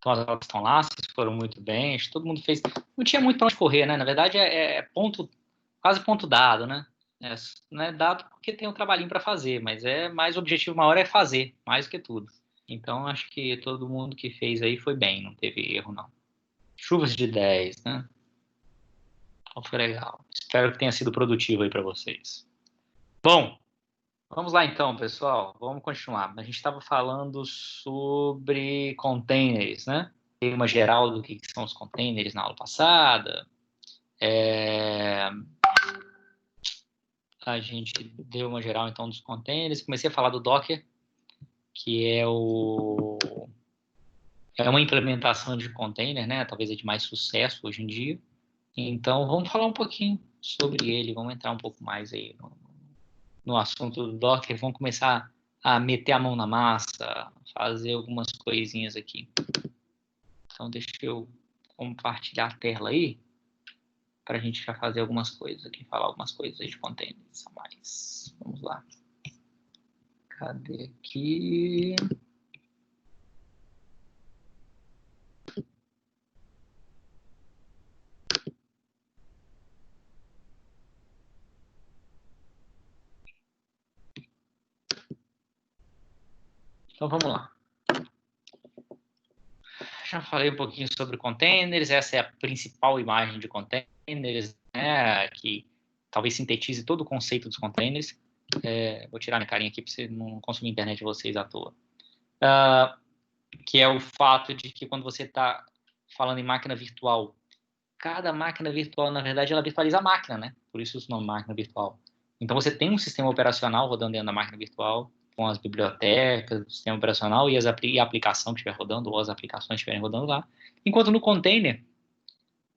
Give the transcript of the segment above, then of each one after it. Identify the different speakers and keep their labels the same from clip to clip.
Speaker 1: Então, as aulas estão lá, vocês foram muito bem, acho que todo mundo fez. Não tinha muito para onde correr, né? Na verdade, ponto, quase ponto dado, né? Não é dado porque tem um trabalhinho para fazer, mas mais o objetivo maior é fazer, mais do que tudo. Então, acho que todo mundo que fez aí foi bem, não teve erro, não. Chuvas de 10, né? Então, foi legal. Espero que tenha sido produtivo aí para vocês. Bom, vamos lá então, pessoal. Vamos continuar. A gente estava falando sobre containers, né? Tem uma geral do que são os containers na aula passada. A gente deu uma geral então dos containers. Comecei a falar do Docker, que é uma implementação de container, né? Talvez é de mais sucesso hoje em dia. Então, vamos falar um pouquinho sobre ele. Vamos entrar um pouco mais aí no assunto do Docker. Vamos começar a meter a mão na massa, fazer algumas coisinhas aqui. Então, deixa eu compartilhar a tela aí, para a gente já fazer algumas coisas aqui, falar algumas coisas aí de containers a mais. Vamos lá. Cadê aqui? Então, vamos lá. Já falei um pouquinho sobre containers, essa é a principal imagem de containers, né, que talvez sintetize todo o conceito dos containers. Vou tirar minha carinha aqui para você não consumir a internet de vocês à toa. Que é o fato de que quando você está falando em máquina virtual, cada máquina virtual, na verdade, ela virtualiza a máquina, né? Por isso o nome máquina virtual. Então, você tem um sistema operacional rodando dentro da máquina virtual, com as bibliotecas do sistema operacional e a aplicação que estiver rodando, ou as aplicações que estiverem rodando lá. Enquanto no container,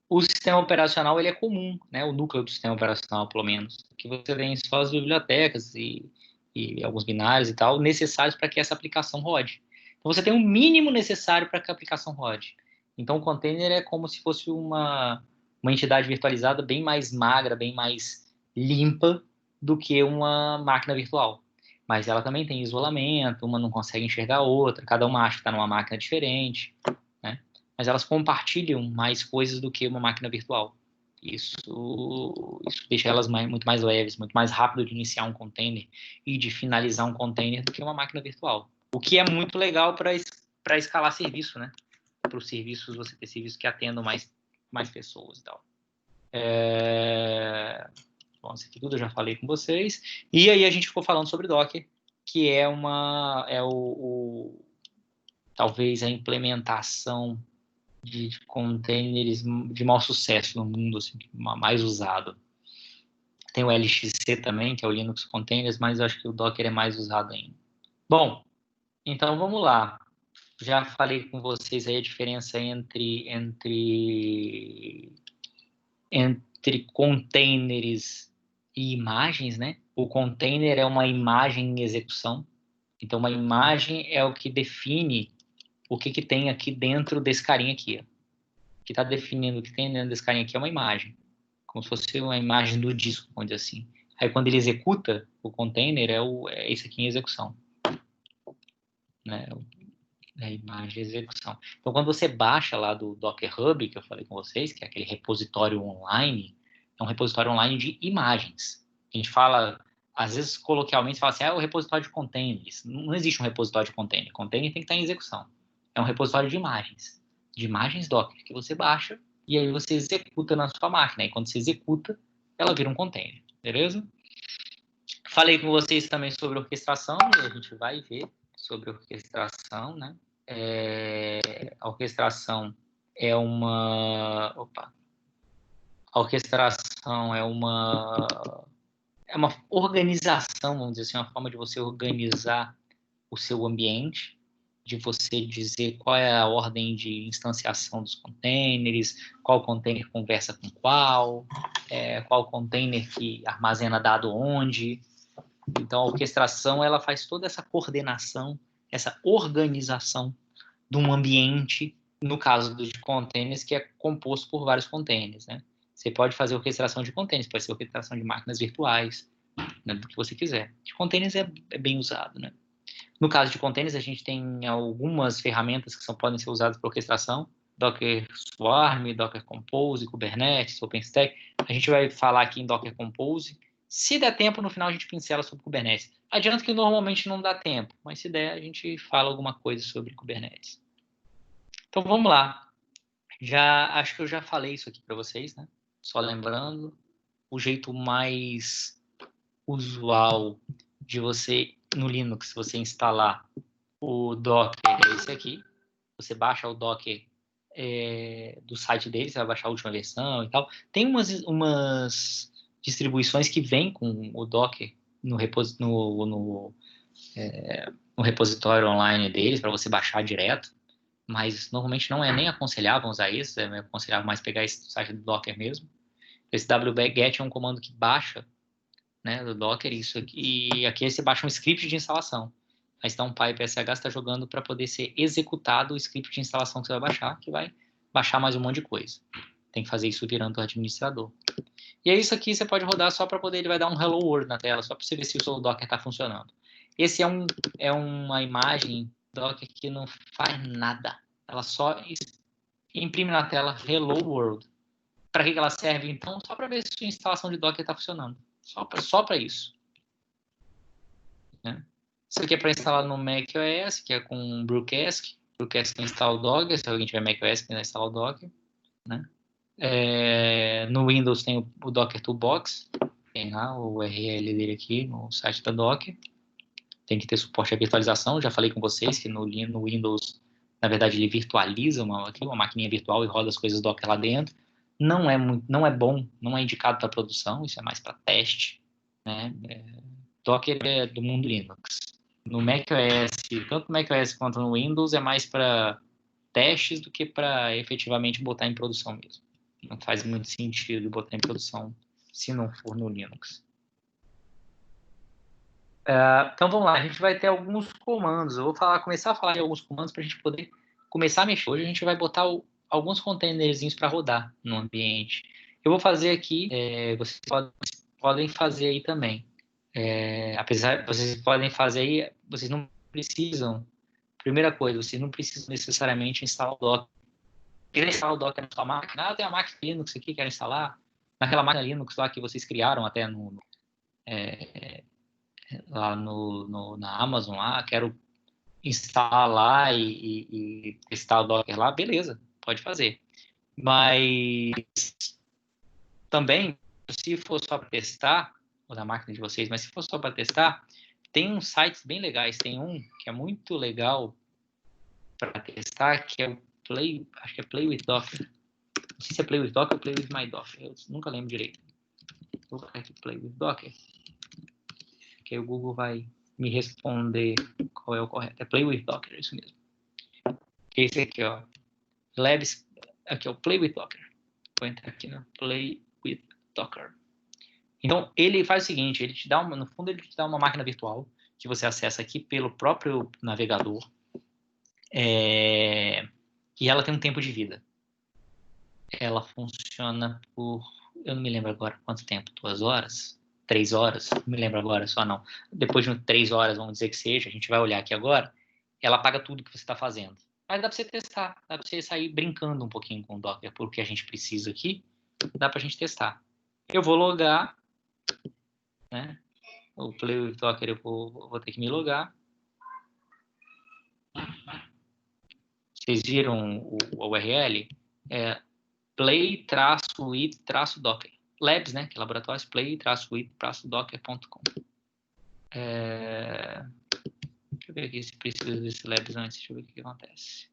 Speaker 1: o sistema operacional ele é comum, né? O núcleo do sistema operacional, pelo menos. Que você tem só as bibliotecas e alguns binários e tal, necessários para que essa aplicação rode. Então, você tem o mínimo necessário para que a aplicação rode. Então, o container é como se fosse uma entidade virtualizada bem mais magra, bem mais limpa do que uma máquina virtual. Mas ela também tem isolamento, uma não consegue enxergar a outra, cada uma acha que está numa máquina diferente, né? Mas elas compartilham mais coisas do que uma máquina virtual. Isso deixa elas muito mais leves, muito mais rápido de iniciar um container e de finalizar um container do que uma máquina virtual. O que é muito legal para escalar serviço, né? Para os serviços, você ter serviços que atendam mais pessoas e tal. Bom, isso aqui tudo eu já falei com vocês. E aí a gente ficou falando sobre Docker, que talvez a implementação de containers de maior sucesso no mundo, assim, mais usado. Tem o LXC também, que é o Linux Containers, mas eu acho que o Docker é mais usado ainda. Bom, então vamos lá. Já falei com vocês aí a diferença entre containers e imagens, né? O container é uma imagem em execução. Então, uma imagem é o que define o que tem aqui dentro desse carinha aqui. O que está definindo o que tem dentro desse carinha aqui é uma imagem. Como se fosse uma imagem do disco, vamos dizer assim. Aí, quando ele executa, o container é esse aqui em execução. Né? É a imagem de execução. Então, quando você baixa lá do Docker Hub, que eu falei com vocês, que é aquele repositório online, é um repositório online de imagens. A gente fala, às vezes, coloquialmente, fala assim, é o repositório de containers. Não existe um repositório de container. Container tem que estar em execução. É um repositório de imagens Docker, que você baixa e aí você executa na sua máquina. E quando você executa, ela vira um container, beleza? Falei com vocês também sobre orquestração, e a gente vai ver sobre orquestração, né? A orquestração é uma... A orquestração é uma organização, vamos dizer assim, uma forma de você organizar o seu ambiente, de você dizer qual é a ordem de instanciação dos containers, qual container conversa com qual container que armazena dado onde. Então, a orquestração ela faz toda essa coordenação, essa organização de um ambiente, no caso de containers, que é composto por vários containers, né? Você pode fazer orquestração de containers, pode ser orquestração de máquinas virtuais, né, do que você quiser. De containers é bem usado, né? No caso de containers, a gente tem algumas ferramentas que podem ser usadas para orquestração. Docker Swarm, Docker Compose, Kubernetes, OpenStack. A gente vai falar aqui em Docker Compose. Se der tempo, no final a gente pincela sobre Kubernetes. Adianto que normalmente não dá tempo, mas se der, a gente fala alguma coisa sobre Kubernetes. Então vamos lá. Acho que eu já falei isso aqui para vocês, né? Só lembrando, o jeito mais usual de você, no Linux, você instalar o Docker é esse aqui. Você baixa o Docker do site deles, você vai baixar a última versão e tal. Tem umas distribuições que vêm com o Docker no repositório online deles, para você baixar direto, mas normalmente não é nem aconselhável usar isso, é aconselhável mais pegar esse site do Docker mesmo. Esse wget é um comando que baixa, né, do Docker, isso aqui, e aqui você baixa um script de instalação. Aí está um pipe SH, você está jogando para poder ser executado o script de instalação que você vai baixar, que vai baixar mais um monte de coisa. Tem que fazer isso virando o administrador. E é isso aqui, você pode rodar só para poder, ele vai dar um Hello World na tela, só para você ver se o seu Docker está funcionando. Esse é uma imagem Docker que não faz nada. Ela só imprime na tela Hello World. Para que ela serve, então? Só para ver se a instalação de Docker está funcionando. Só para isso. Né? Isso aqui é para instalar no macOS, que é com Brewcask. Brewcask instala o Docker, se alguém tiver macOS, que instala o Docker. Né? No Windows tem o Docker Toolbox, tem lá o URL dele aqui no site da Docker. Tem que ter suporte à virtualização. Já falei com vocês que no Windows, na verdade, ele virtualiza uma maquininha virtual e roda as coisas Docker lá dentro. Não é bom, não é indicado para produção, isso é mais para teste. Né? Docker é do mundo Linux. No macOS, tanto no macOS quanto no Windows, é mais para testes do que para efetivamente botar em produção mesmo. Não faz muito sentido botar em produção se não for no Linux. Então vamos lá, a gente vai ter alguns comandos. Eu vou começar a falar de alguns comandos para a gente poder começar a mexer. Hoje a gente vai botar alguns containerzinhos para rodar no ambiente. Eu vou fazer aqui, vocês podem fazer aí também. Apesar, vocês podem fazer aí, vocês não precisam. Primeira coisa, vocês não precisam necessariamente instalar o Docker. Quer instalar o Docker na sua máquina? Tem a máquina Linux aqui, quer instalar? Naquela máquina Linux lá que vocês criaram até lá na Amazon, lá, quero instalar lá e testar o Docker lá, beleza, pode fazer. Mas também, se for só para testar, ou na máquina de vocês, mas se for só para testar, tem uns sites bem legais. Tem um que é muito legal para testar, que é o acho que é Play with Docker. Não sei se é Play with Docker ou Play with My Docker, eu nunca lembro direito. Vou colocar aqui Play with Docker, que aí o Google vai me responder qual é o correto. É Play with Docker, é isso mesmo. Esse aqui, ó. Labs, aqui é o Play with Docker. Vou entrar aqui no Play with Docker. Então, ele faz o seguinte, no fundo ele te dá uma máquina virtual que você acessa aqui pelo próprio navegador. E ela tem um tempo de vida. Ela funciona por, eu não me lembro agora quanto tempo, 2 horas? 3 horas? Não me lembro agora, só não. Depois de 3 horas, vamos dizer que seja, a gente vai olhar aqui agora, ela apaga tudo que você está fazendo. Mas dá para você testar, dá para você sair brincando um pouquinho com o Docker, porque a gente precisa aqui, dá para a gente testar. Eu vou logar, né? O Play with Docker eu vou ter que me logar. Vocês viram o URL? play-with-docker. Labs, né? Que é laboratórios, play-with-docker.com. Deixa eu ver aqui se precisa desse labs antes. Deixa eu ver o que acontece.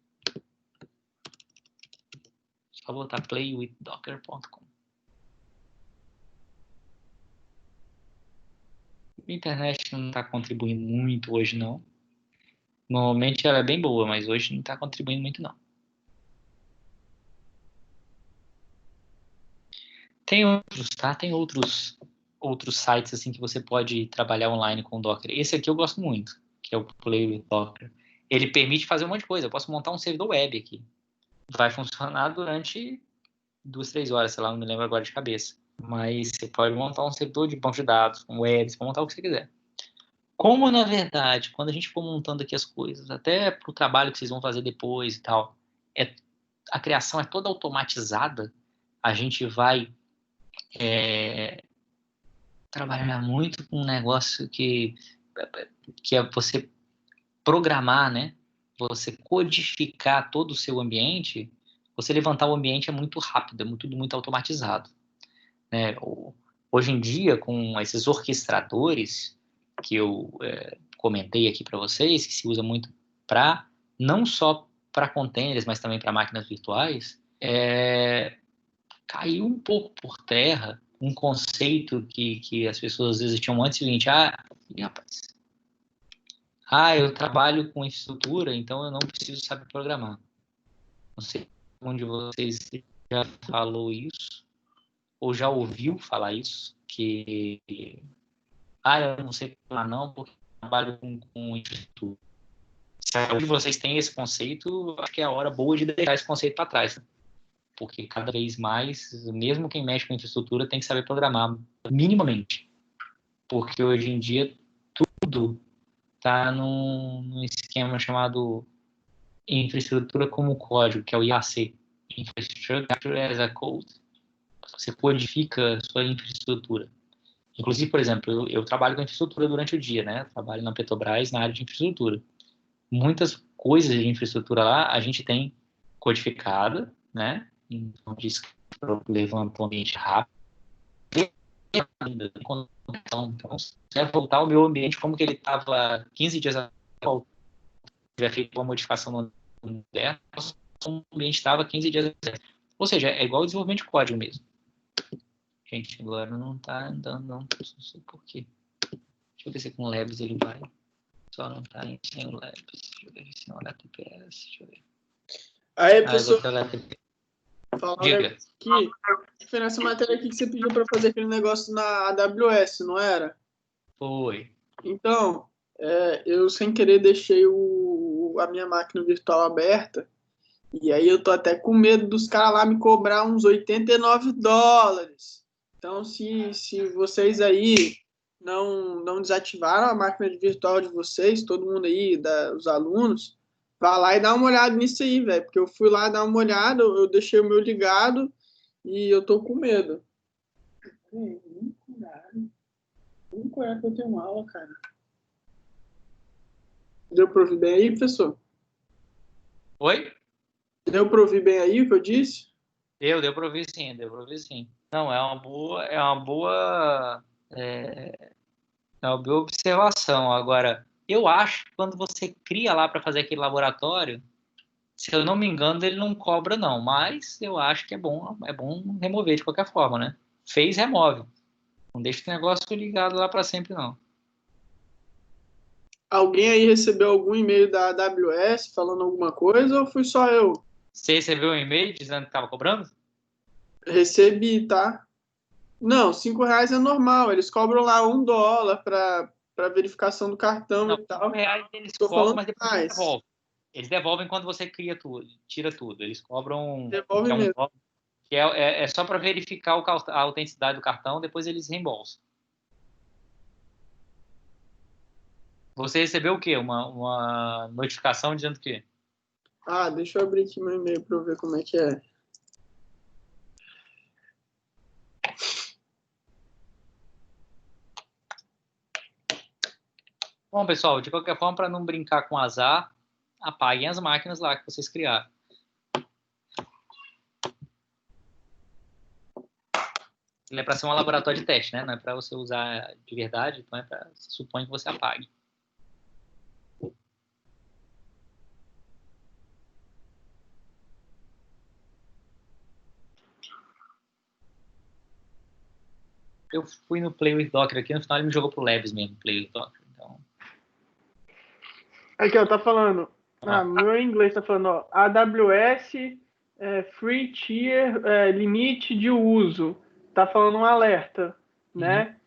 Speaker 1: Só botar play-with-docker.com. A internet não está contribuindo muito hoje, não. Normalmente ela é bem boa, mas hoje não está contribuindo muito, não. Tem outros, tá? Tem outros sites assim que você pode trabalhar online com o Docker. Esse aqui eu gosto muito, que é o Play with Docker. Ele permite fazer um monte de coisa. Eu posso montar um servidor web aqui. Vai funcionar durante 2, 3 horas, sei lá, não me lembro agora de cabeça. Mas você pode montar um servidor de banco de dados, um web, você pode montar o que você quiser. Como, na verdade, quando a gente for montando aqui as coisas, até para o trabalho que vocês vão fazer depois e tal, a criação é toda automatizada, a gente vai trabalhar muito com um negócio que é você programar, né? Você codificar todo o seu ambiente, você levantar o ambiente é muito rápido, é tudo muito automatizado, né? Hoje em dia, com esses orquestradores que eu comentei aqui para vocês, que se usa muito para não só para containers, mas também para máquinas virtuais, caiu um pouco por terra um conceito que as pessoas às vezes tinham antes, o seguinte, rapaz, eu trabalho com infraestrutura, então eu não preciso saber programar. Não sei onde vocês já falou isso, ou já ouviu falar isso, que eu não sei programar não, porque eu trabalho com infraestrutura. Se algum de vocês tem esse conceito, acho que é a hora boa de deixar esse conceito para trás, né? Porque cada vez mais, mesmo quem mexe com infraestrutura tem que saber programar minimamente, porque hoje em dia tudo está num esquema chamado infraestrutura como código, que é o IAC, Infrastructure as a Code. Você codifica a sua infraestrutura. Inclusive, por exemplo, eu trabalho com infraestrutura durante o dia, né? Eu trabalho na Petrobras na área de infraestrutura. Muitas coisas de infraestrutura lá a gente tem codificada, né? Então, diz que levanta um ambiente rápido. Então, se eu voltar ao meu ambiente como que ele estava 15 dias atrás, tiver feito uma modificação no moderno, o ambiente estava 15 dias atrás. Ou seja, é igual o desenvolvimento de código mesmo. Gente, agora não está andando, não sei por quê. Deixa eu ver se com o Labs ele vai. Só não está sem o Labs. Deixa eu ver se não é HTTPS. Deixa eu ver.
Speaker 2: Aí, pessoal,
Speaker 1: falar um negócio
Speaker 2: aqui. Foi nessa matéria aqui que você pediu para fazer aquele negócio na AWS, não era?
Speaker 1: Foi.
Speaker 2: Então, eu sem querer deixei a minha máquina virtual aberta. E aí eu tô até com medo dos caras lá me cobrar uns $89. Então, se vocês aí não desativaram a máquina virtual de vocês, todo mundo aí, os alunos, vá lá e dá uma olhada nisso aí, velho. Porque eu fui lá dar uma olhada, eu deixei o meu ligado e eu tô com medo. Nunca é que eu tenho aula, cara. Deu pra ouvir bem aí, professor?
Speaker 1: Oi?
Speaker 2: Deu pra ouvir bem aí o que eu disse?
Speaker 1: Deu pra ouvir sim, deu pra ouvir sim. Não, é uma boa observação. Agora, eu acho que quando você cria lá para fazer aquele laboratório, se eu não me engano, ele não cobra não, mas eu acho que é bom remover de qualquer forma, né? Fez, remove. Não deixa o negócio ligado lá para sempre não.
Speaker 2: Alguém aí recebeu algum e-mail da AWS falando alguma coisa ou fui só eu?
Speaker 1: Você recebeu um e-mail dizendo que estava cobrando?
Speaker 2: Recebi, tá? Não, R$ 5 é normal. Eles cobram lá $1 para verificação do cartão
Speaker 1: Não,
Speaker 2: e tal.
Speaker 1: R$ 5 eles
Speaker 2: Tô
Speaker 1: cobram,
Speaker 2: falando
Speaker 1: mas depois eles
Speaker 2: mais.
Speaker 1: devolvem. Eles devolvem quando você cria tudo, tira tudo. Eles cobram
Speaker 2: Devolve
Speaker 1: que é um
Speaker 2: mesmo.
Speaker 1: dólar, que é só para verificar a autenticidade do cartão, depois eles reembolsam. Você recebeu o quê? Uma notificação dizendo o quê?
Speaker 2: Deixa eu abrir aqui meu e-mail para eu ver como é que é.
Speaker 1: Bom, pessoal, de qualquer forma, para não brincar com azar, apaguem as máquinas lá que vocês criaram. Ele é para ser um laboratório de teste, né? Não é para você usar de verdade, então se supõe que você apague. Eu fui no Play with Docker aqui, no final ele me jogou pro Labs mesmo, Play with Docker. Então...
Speaker 2: Aqui, ó, tá falando. Meu inglês tá falando, ó. AWS Free Tier limite de uso. Tá falando um alerta, né?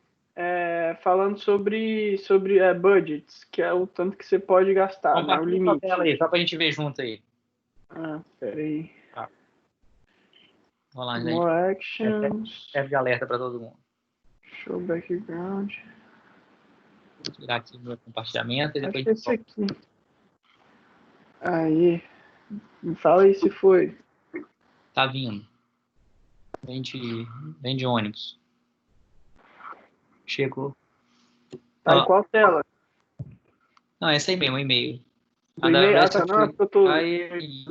Speaker 2: Falando sobre budgets, que é o tanto que você pode gastar, né? O
Speaker 1: Compartilha sua
Speaker 2: limite.
Speaker 1: tela aí, só pra gente ver junto aí.
Speaker 2: Peraí.
Speaker 1: Tá. Vamos lá, gente.
Speaker 2: More actions.
Speaker 1: Serve de alerta para todo mundo.
Speaker 2: Show background.
Speaker 1: Vou tirar aqui o meu compartilhamento e
Speaker 2: Acho
Speaker 1: depois
Speaker 2: que é esse aqui. Aí. Me fala aí se foi.
Speaker 1: tá vindo. Vem de ônibus. Chegou.
Speaker 2: Tá em
Speaker 1: Ó,
Speaker 2: qual tela?
Speaker 1: não, essa aí mesmo, o e-mail.
Speaker 2: Do
Speaker 1: A
Speaker 2: e-mail? Ah,
Speaker 1: AWS
Speaker 2: tá. Não,
Speaker 1: foi.
Speaker 2: porque eu tô.
Speaker 1: Aí,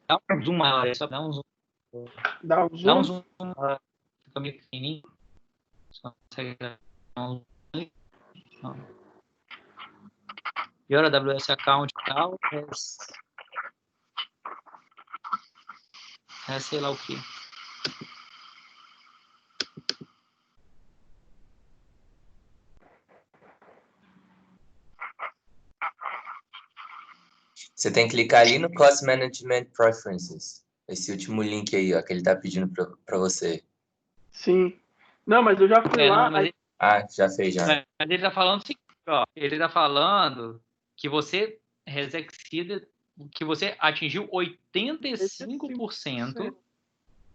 Speaker 1: dá um zoom maior, só dá um zoom.
Speaker 2: Dá um
Speaker 1: Dá um
Speaker 2: zoom.
Speaker 1: zoom. Fica meio pequenininho. Só consegue dar um zoom. Ó. Your AWS account e tal. Sei lá o que.
Speaker 3: Você tem que clicar ali no Cost Management Preferences. Esse último link aí, ó, que ele tá pedindo pra você.
Speaker 2: Sim. Não, mas eu já fui lá.
Speaker 1: Não, mas
Speaker 2: Aí...
Speaker 3: Ah, já fez, já.
Speaker 1: Mas ele tá falando o seguinte, ó. Ele tá falando que você que você atingiu 85%.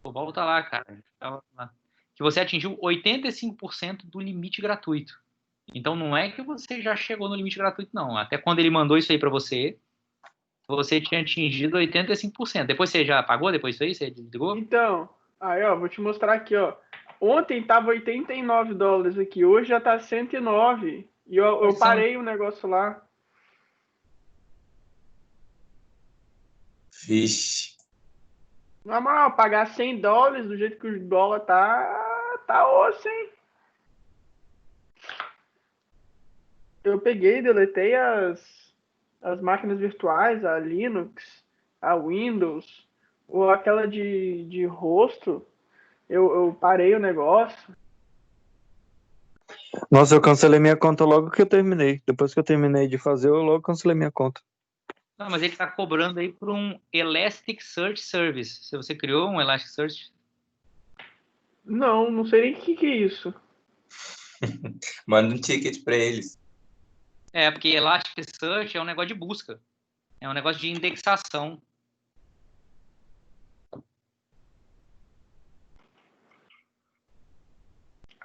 Speaker 1: Pô, volta lá, cara. Que você atingiu 85% do limite gratuito. Então não é que você já chegou no limite gratuito, não. Até quando ele mandou isso aí para você, você tinha atingido 85%. Depois você já pagou depois disso aí? Você desligou?
Speaker 2: Então, aí ó, vou te mostrar aqui, ó. Ontem tava $89 aqui, hoje já tá 109. E eu parei o negócio lá.
Speaker 3: Vixe.
Speaker 2: Na moral, pagar $100 do jeito que o dólar tá osso, hein? Eu peguei, deletei as máquinas virtuais, a Linux, a Windows, ou aquela de rosto. Eu parei o negócio.
Speaker 4: Nossa, eu cancelei minha conta logo que eu terminei. Depois que eu terminei de fazer, eu logo cancelei minha conta.
Speaker 1: Não, mas ele está cobrando aí por um Elasticsearch Service. Se você criou um Elasticsearch...
Speaker 2: Não sei nem o que é isso.
Speaker 3: Manda um ticket pra eles.
Speaker 1: É, porque Elasticsearch é um negócio de busca. É um negócio de indexação.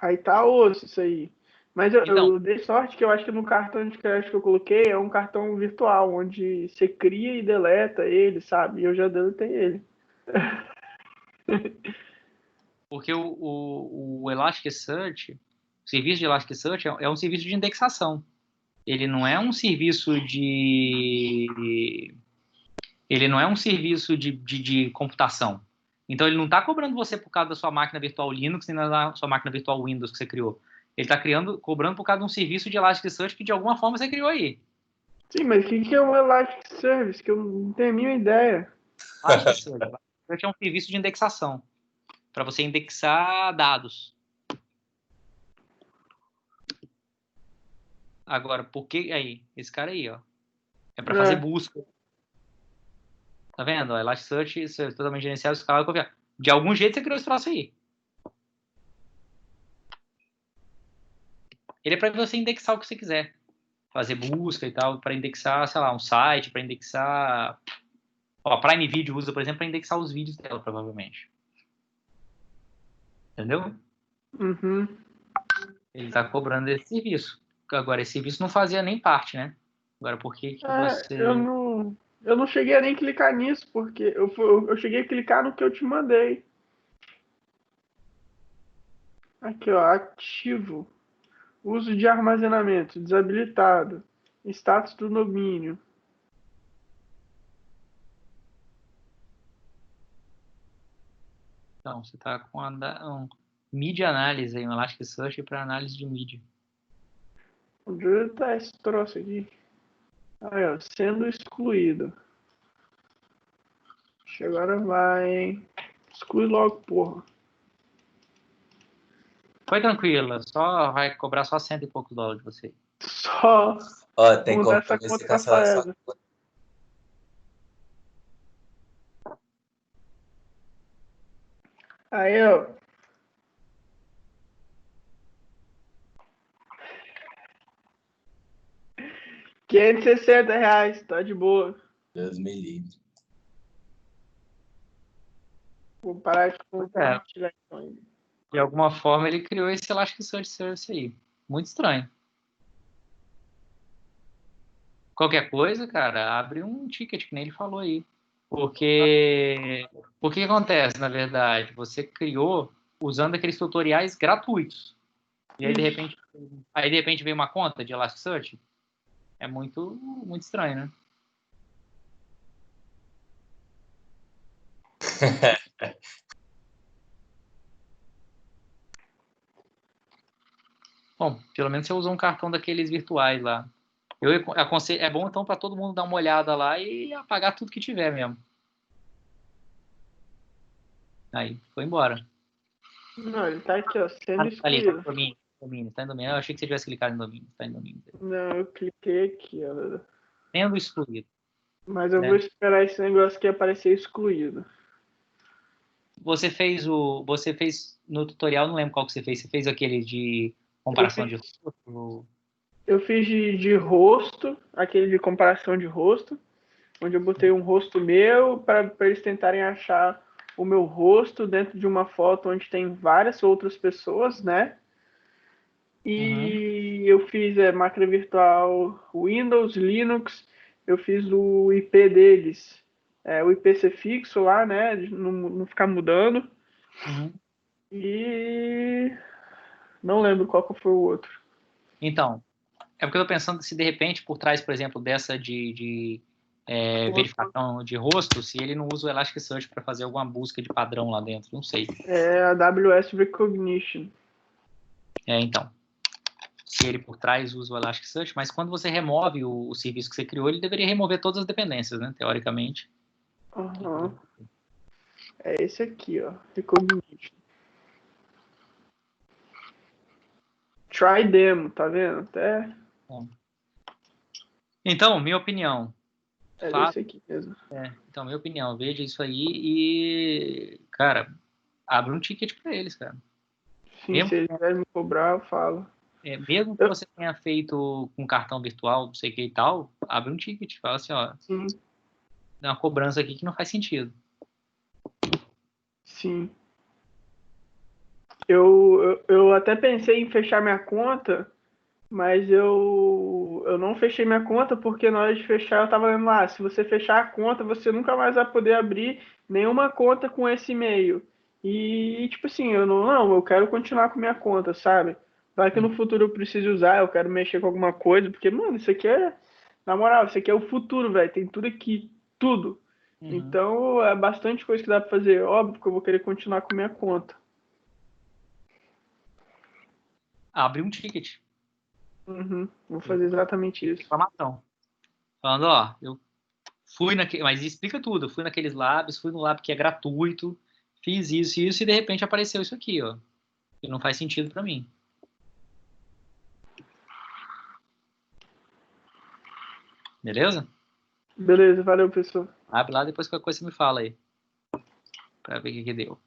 Speaker 2: Aí tá osso isso aí. Mas eu
Speaker 1: Então,
Speaker 2: dei sorte que eu acho que no cartão de crédito que eu coloquei é um cartão virtual, onde você cria e deleta ele, sabe? E eu já deletei ele.
Speaker 1: porque o Elasticsearch, o serviço de Elasticsearch é um serviço de indexação. Ele não é um serviço de... Ele não é um serviço de computação. Então, ele não está cobrando você por causa da sua máquina virtual Linux nem da sua máquina virtual Windows que você criou. Ele está cobrando por causa de um serviço de Elasticsearch que, de alguma forma, você criou aí.
Speaker 2: Sim, mas o que é um Elasticsearch? Que eu não tenho a mínima ideia.
Speaker 1: Elasticsearch é um serviço de indexação para você indexar dados. Agora, por que aí? Esse cara aí, ó. É para fazer busca. Tá vendo? O Elasticsearch isso é totalmente gerenciado, escalado e confiável. De algum jeito você criou esse troço aí. Ele é para você indexar o que você quiser. Fazer busca e tal, para indexar, sei lá, um site, para indexar... Ó, a Prime Video usa, por exemplo, para indexar os vídeos dela, provavelmente. Entendeu?
Speaker 2: Uhum.
Speaker 1: Ele tá cobrando esse serviço. Agora, esse serviço não fazia nem parte, né? Agora, por que você...
Speaker 2: Eu não cheguei a nem clicar nisso, porque eu cheguei a clicar no que eu te mandei. Aqui, ó, ativo. Uso de armazenamento, desabilitado. Status do domínio.
Speaker 1: Então, você tá com um Media Analysis aí, um Elasticsearch para análise de mídia.
Speaker 2: Onde tá esse troço aqui? Aí, ó, sendo excluído. Agora vai, hein? Exclui logo, porra.
Speaker 1: Foi tranquilo, só vai cobrar só $100 e poucos de você.
Speaker 2: Só
Speaker 3: Ó, tem
Speaker 2: montar
Speaker 3: como
Speaker 2: essa
Speaker 3: você
Speaker 2: conta
Speaker 3: cancelar sua
Speaker 2: Rafaela.
Speaker 3: conta.
Speaker 2: Aí, ó. R$ 560, tá de boa.
Speaker 3: Deus me livre.
Speaker 2: Vou parar de compartilhar então.
Speaker 1: De alguma forma ele criou esse Elasticsearch Service aí. Muito estranho. Qualquer coisa, cara, abre um ticket, que nem ele falou aí. Porque o que acontece, na verdade? Você criou usando aqueles tutoriais gratuitos. E aí, de repente veio uma conta de Elasticsearch. É muito, muito estranho, né? Bom, pelo menos você usou um cartão daqueles virtuais lá. Eu aconselho, é bom então para todo mundo dar uma olhada lá e apagar tudo que tiver mesmo. Aí, foi embora.
Speaker 2: Não, ele tá aqui, ó, sendo
Speaker 1: Ali, tá
Speaker 2: excluído.
Speaker 1: em domínio. Domínio, tá em domínio. Eu achei que você tivesse clicado em domínio. Tá em domínio.
Speaker 2: Não, eu cliquei aqui, ó.
Speaker 1: Sendo excluído.
Speaker 2: Mas eu
Speaker 1: Né?
Speaker 2: vou esperar esse negócio aqui aparecer excluído.
Speaker 1: Você fez no tutorial, não lembro qual que você fez. Você fez aquele de comparação de rosto?
Speaker 2: Eu fiz de rosto, aquele de comparação de rosto, onde eu botei um rosto meu para eles tentarem achar o meu rosto dentro de uma foto onde tem várias outras pessoas, né? E eu fiz máquina virtual Windows, Linux, eu fiz o IP deles, o IP ser fixo lá, né? Não ficar mudando. E não lembro qual que foi o outro.
Speaker 1: Então, é porque eu tô pensando se de repente por trás, por exemplo, dessa de verificação de rosto, se ele não usa o Elasticsearch para fazer alguma busca de padrão lá dentro, não sei.
Speaker 2: É a AWS Recognition.
Speaker 1: Então, se ele por trás usa o Elasticsearch, mas quando você remove o serviço que você criou, ele deveria remover todas as dependências, né, teoricamente.
Speaker 2: Uhum. É esse aqui, ó, Recognition. Try demo, tá vendo? Até...
Speaker 1: Então, minha opinião.
Speaker 2: É esse aqui mesmo.
Speaker 1: Então, minha opinião, veja isso aí e, cara, abre um ticket para eles, cara.
Speaker 2: Sim,
Speaker 1: mesmo,
Speaker 2: se eles quiserem me cobrar, eu falo.
Speaker 1: Mesmo que você tenha feito com cartão virtual, não sei o que e tal, abre um ticket, fala assim, ó, dá uma cobrança aqui que não faz sentido.
Speaker 2: Sim. Eu até pensei em fechar minha conta, mas eu não fechei minha conta porque na hora de fechar eu tava lendo lá, se você fechar a conta, você nunca mais vai poder abrir nenhuma conta com esse e-mail. E tipo assim, eu quero continuar com minha conta, sabe? Vai que no futuro eu preciso usar, eu quero mexer com alguma coisa, porque, mano, isso aqui na moral, isso aqui é o futuro, velho, tem tudo aqui, tudo. Então, é bastante coisa que dá pra fazer. Óbvio que eu vou querer continuar com minha conta.
Speaker 1: Abre um ticket.
Speaker 2: Vou fazer exatamente isso.
Speaker 1: Reclamação. Falando, ó, eu fui naquele... Mas explica tudo. Eu fui naqueles labs, fui no lab que é gratuito, fiz isso e isso, e de repente apareceu isso aqui, ó. Que não faz sentido pra mim. Beleza?
Speaker 2: Beleza, valeu, pessoal.
Speaker 1: Abre lá, depois qualquer coisa você me fala aí. Pra ver o que deu.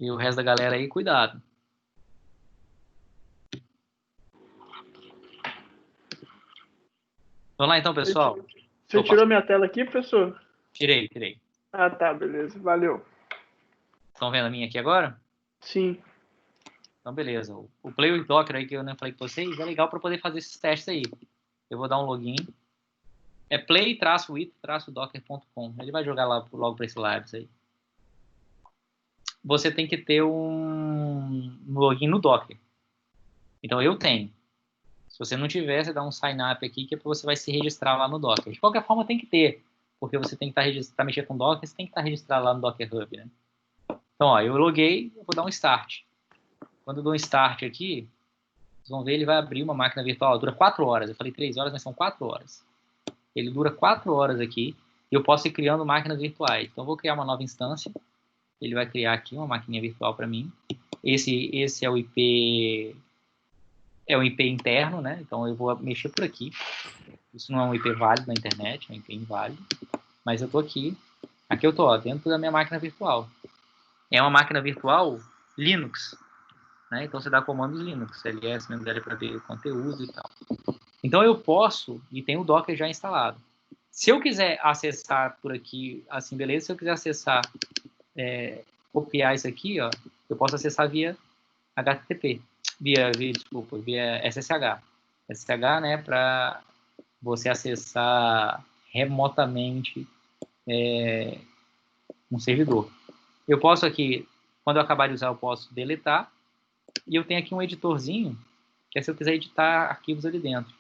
Speaker 1: E o resto da galera aí, cuidado. Vamos lá então, pessoal.
Speaker 2: Você tirou minha tela aqui, professor?
Speaker 1: Tirei.
Speaker 2: Ah, tá, beleza. Valeu.
Speaker 1: Estão vendo a minha aqui agora?
Speaker 2: Sim.
Speaker 1: Então, beleza. O Play with Docker aí que eu nem falei com vocês é legal para poder fazer esses testes aí. Eu vou dar um login. É play-with-docker.com. Ele vai jogar lá logo para esse labs aí. Você tem que ter um login no Docker. Então, eu tenho. Se você não tiver, você dá um sign up aqui que você vai se registrar lá no Docker. De qualquer forma, tem que ter. Porque você tem que estar mexendo com Docker, você tem que estar registrado lá no Docker Hub, né? Então, ó, eu loguei, eu vou dar um start. Quando eu dou um start aqui, vocês vão ver, ele vai abrir uma máquina virtual. Dura 4 horas. Eu falei 3 horas, mas são 4 horas. Ele dura 4 horas aqui e eu posso ir criando máquinas virtuais. Então, eu vou criar uma nova instância. Ele vai criar aqui uma maquininha virtual para mim. Esse é o IP... É o IP interno, né? Então, eu vou mexer por aqui. Isso não é um IP válido na internet, é um IP inválido. Mas eu tô aqui. Aqui eu tô, ó, dentro da minha máquina virtual. É uma máquina virtual Linux. Né? Então, você dá comandos Linux, ls, memdl para ver o conteúdo e tal. Então, eu posso, e tem o Docker já instalado. Se eu quiser acessar por aqui, assim, beleza, se eu quiser acessar copiar isso aqui, ó, eu posso acessar via HTTP, via SSH. SSH, né, para você acessar remotamente um servidor. Eu posso aqui, quando eu acabar de usar, eu posso deletar. E eu tenho aqui um editorzinho, que é se eu quiser editar arquivos ali dentro.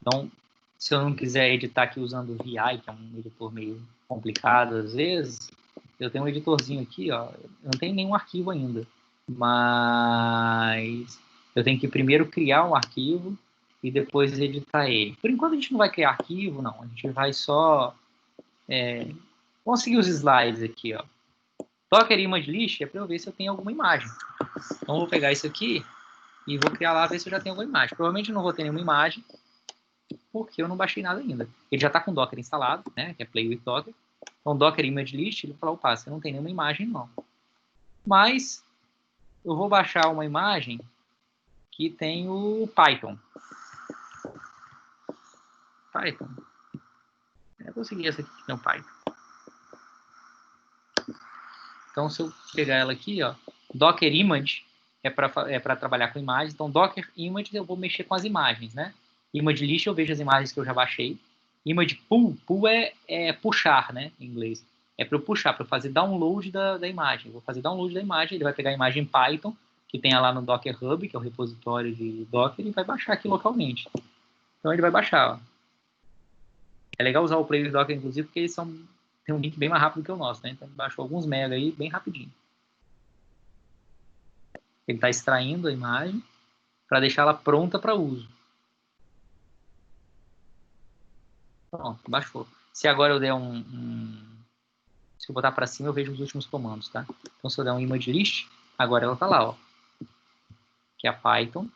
Speaker 1: Então, se eu não quiser editar aqui usando o VI, que é um editor meio complicado às vezes, eu tenho um editorzinho aqui, ó. Eu não tenho nenhum arquivo ainda, mas eu tenho que primeiro criar um arquivo e depois editar ele. Por enquanto a gente não vai criar arquivo, não. A gente vai só conseguir os slides aqui, ó. Docker Image List é para eu ver se eu tenho alguma imagem. Então eu vou pegar isso aqui e vou criar lá, ver se eu já tenho alguma imagem. Provavelmente eu não vou ter nenhuma imagem, porque eu não baixei nada ainda. Ele já está com Docker instalado, né, que é Play with Docker. Então, Docker Image List, ele falou, opa, você não tem nenhuma imagem, não. Mas, eu vou baixar uma imagem que tem o Python. Python. Eu consegui essa aqui que tem o Python. Então, se eu pegar ela aqui, ó, Docker Image é para trabalhar com imagens. Então, Docker Image eu vou mexer com as imagens, né? Image List eu vejo as imagens que eu já baixei. Image Pull é puxar, né, em inglês. É para eu puxar, para eu fazer download da imagem. Eu vou fazer download da imagem, ele vai pegar a imagem Python, que tem lá no Docker Hub, que é o repositório de Docker, e vai baixar aqui localmente. Então, ele vai baixar, ó. É legal usar o Play with Docker, inclusive, porque eles tem um link bem mais rápido que o nosso, né? Então, ele baixou alguns mega aí, bem rapidinho. Ele está extraindo a imagem para deixar ela pronta para uso. Pronto, baixou. Se agora eu der se eu botar para cima, eu vejo os últimos comandos, tá? Então, se eu der um image list, agora ela está lá, ó. Que é a Python.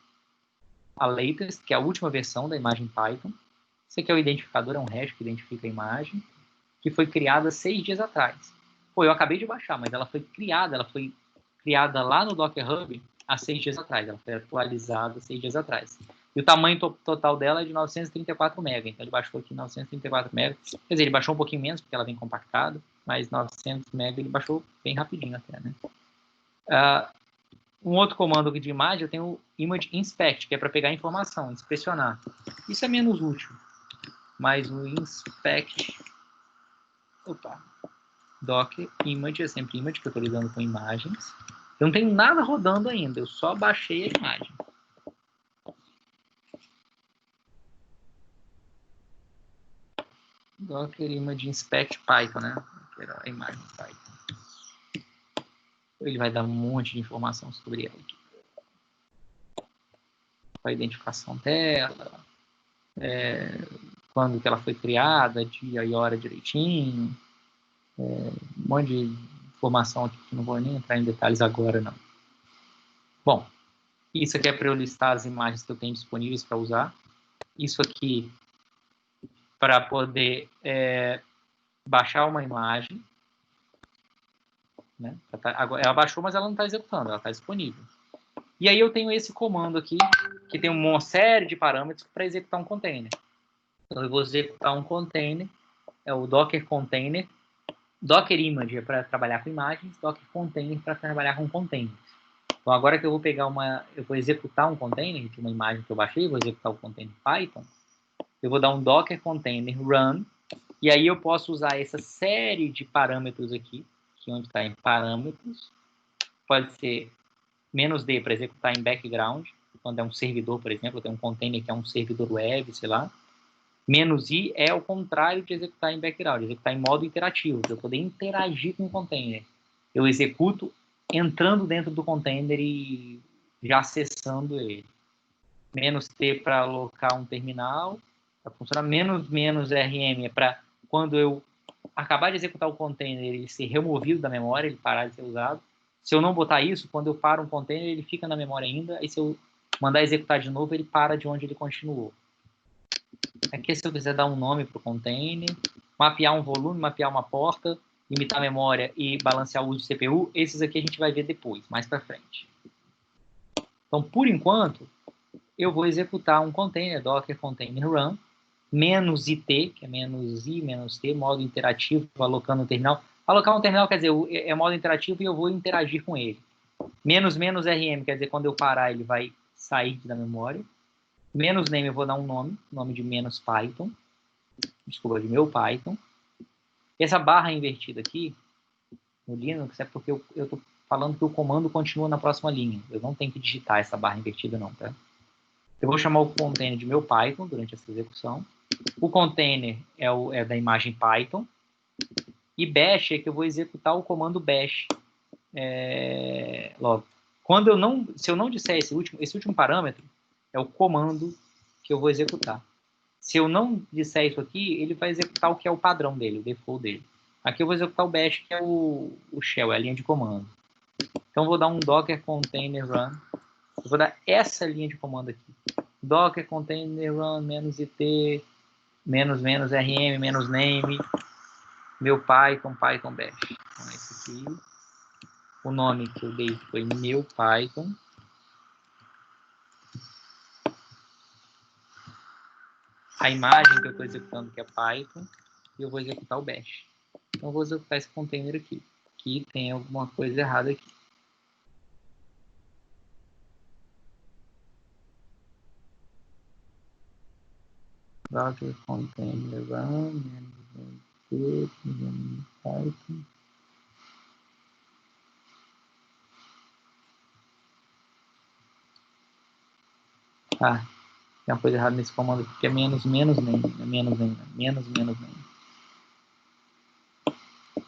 Speaker 1: A latest, que é a última versão da imagem Python. Esse aqui é o identificador, é um hash que identifica a imagem, que foi criada 6 dias atrás. Pô, eu acabei de baixar, mas ela foi criada lá no Docker Hub há 6 dias atrás. Ela foi atualizada 6 dias atrás. E o tamanho total dela é de 934 MB. Então, ele baixou aqui 934 MB. Quer dizer, ele baixou um pouquinho menos, porque ela vem compactada, mas 900 MB ele baixou bem rapidinho até, né? Um outro comando aqui de imagem, eu tenho o Image Inspect, que é para pegar informação, inspecionar. Isso é menos útil. Mas o Inspect... Docker Image, é sempre Image, que eu estou lidando com imagens. Eu não tenho nada rodando ainda, eu só baixei a imagem. Docker Image Inspect Python, né? Que era a imagem Python. Ele vai dar um monte de informação sobre ela aqui. A identificação dela, quando que ela foi criada, dia e hora direitinho, um monte de informação aqui que não vou nem entrar em detalhes agora, não. Bom, isso aqui é para eu listar as imagens que eu tenho disponíveis para usar. Isso aqui para poder baixar uma imagem. Né? Ela baixou, mas ela não está executando, ela está disponível. E aí eu tenho esse comando aqui, que tem uma série de parâmetros para executar um container. Então eu vou executar um container, é o Docker Container. Docker Image é para trabalhar com imagens, Docker Container para trabalhar com containers. Então agora que eu vou executar um container, de uma imagem que eu baixei, vou executar o container Python, eu vou dar um Docker Container Run, e aí eu posso usar essa série de parâmetros aqui, que onde está em parâmetros, pode ser -d para executar em background, quando é um servidor, por exemplo, tem um container que é um servidor web, sei lá. -i é o contrário de executar em background, executar em modo interativo, para eu poder interagir com o container. Eu executo entrando dentro do container e já acessando ele. -t para alocar um terminal, para funcionar. -rm é para quando eu acabar de executar o container, ele ser removido da memória, ele parar de ser usado. Se eu não botar isso, quando eu paro um container, ele fica na memória ainda, e se eu mandar executar de novo, ele para de onde ele continuou. Aqui, se eu quiser dar um nome para o container, mapear um volume, mapear uma porta, limitar a memória e balancear o uso de CPU, esses aqui a gente vai ver depois, mais para frente. Então, por enquanto, eu vou executar um container, Docker Container Run, -it, que é -i, -t, modo interativo, alocando o terminal. Alocar um terminal quer dizer, é modo interativo e eu vou interagir com ele. -rm quer dizer, quando eu parar, ele vai sair da memória. -name eu vou dar um nome de -python. Desculpa, de meu Python. Essa barra invertida aqui, no Linux, é porque eu estou falando que o comando continua na próxima linha. Eu não tenho que digitar essa barra invertida não, tá? Eu vou chamar o container de meu Python durante essa execução. O container é da imagem Python. E bash é que eu vou executar o comando bash logo. Se eu não disser esse último parâmetro, é o comando que eu vou executar. Se eu não disser isso aqui, ele vai executar o que é o padrão dele, o default dele. Aqui eu vou executar o bash, que é o shell, é a linha de comando. Então eu vou dar um docker container run. Eu vou dar essa linha de comando aqui. Docker container run -it -rm -name meu Python bash. Então esse aqui. O nome que eu dei foi meu Python. A imagem que eu estou executando que é Python. E eu vou executar o bash. Então eu vou executar esse container aqui. Aqui tem alguma coisa errada aqui. Docker container run Python. Ah, tem uma coisa errada nesse comando aqui, que é -name.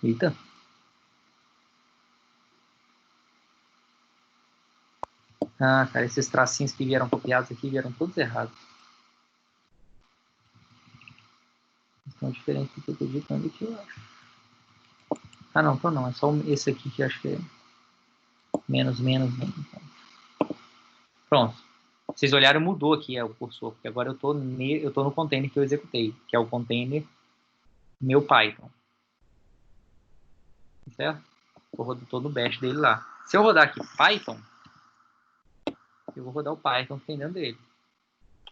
Speaker 1: Eita. Ah, cara, esses tracinhos que vieram copiados aqui vieram todos errados. Estão diferentes do que eu estou digitando aqui, eu acho. Ah, não, tô não. É só esse aqui que eu acho que é -name. Pronto. Vocês olharam, mudou aqui o cursor, porque agora eu tô no container que eu executei, que é o container meu Python. Certo? Eu tô no bash dele lá. Se eu rodar aqui Python, eu vou rodar o Python que tem dentro dele.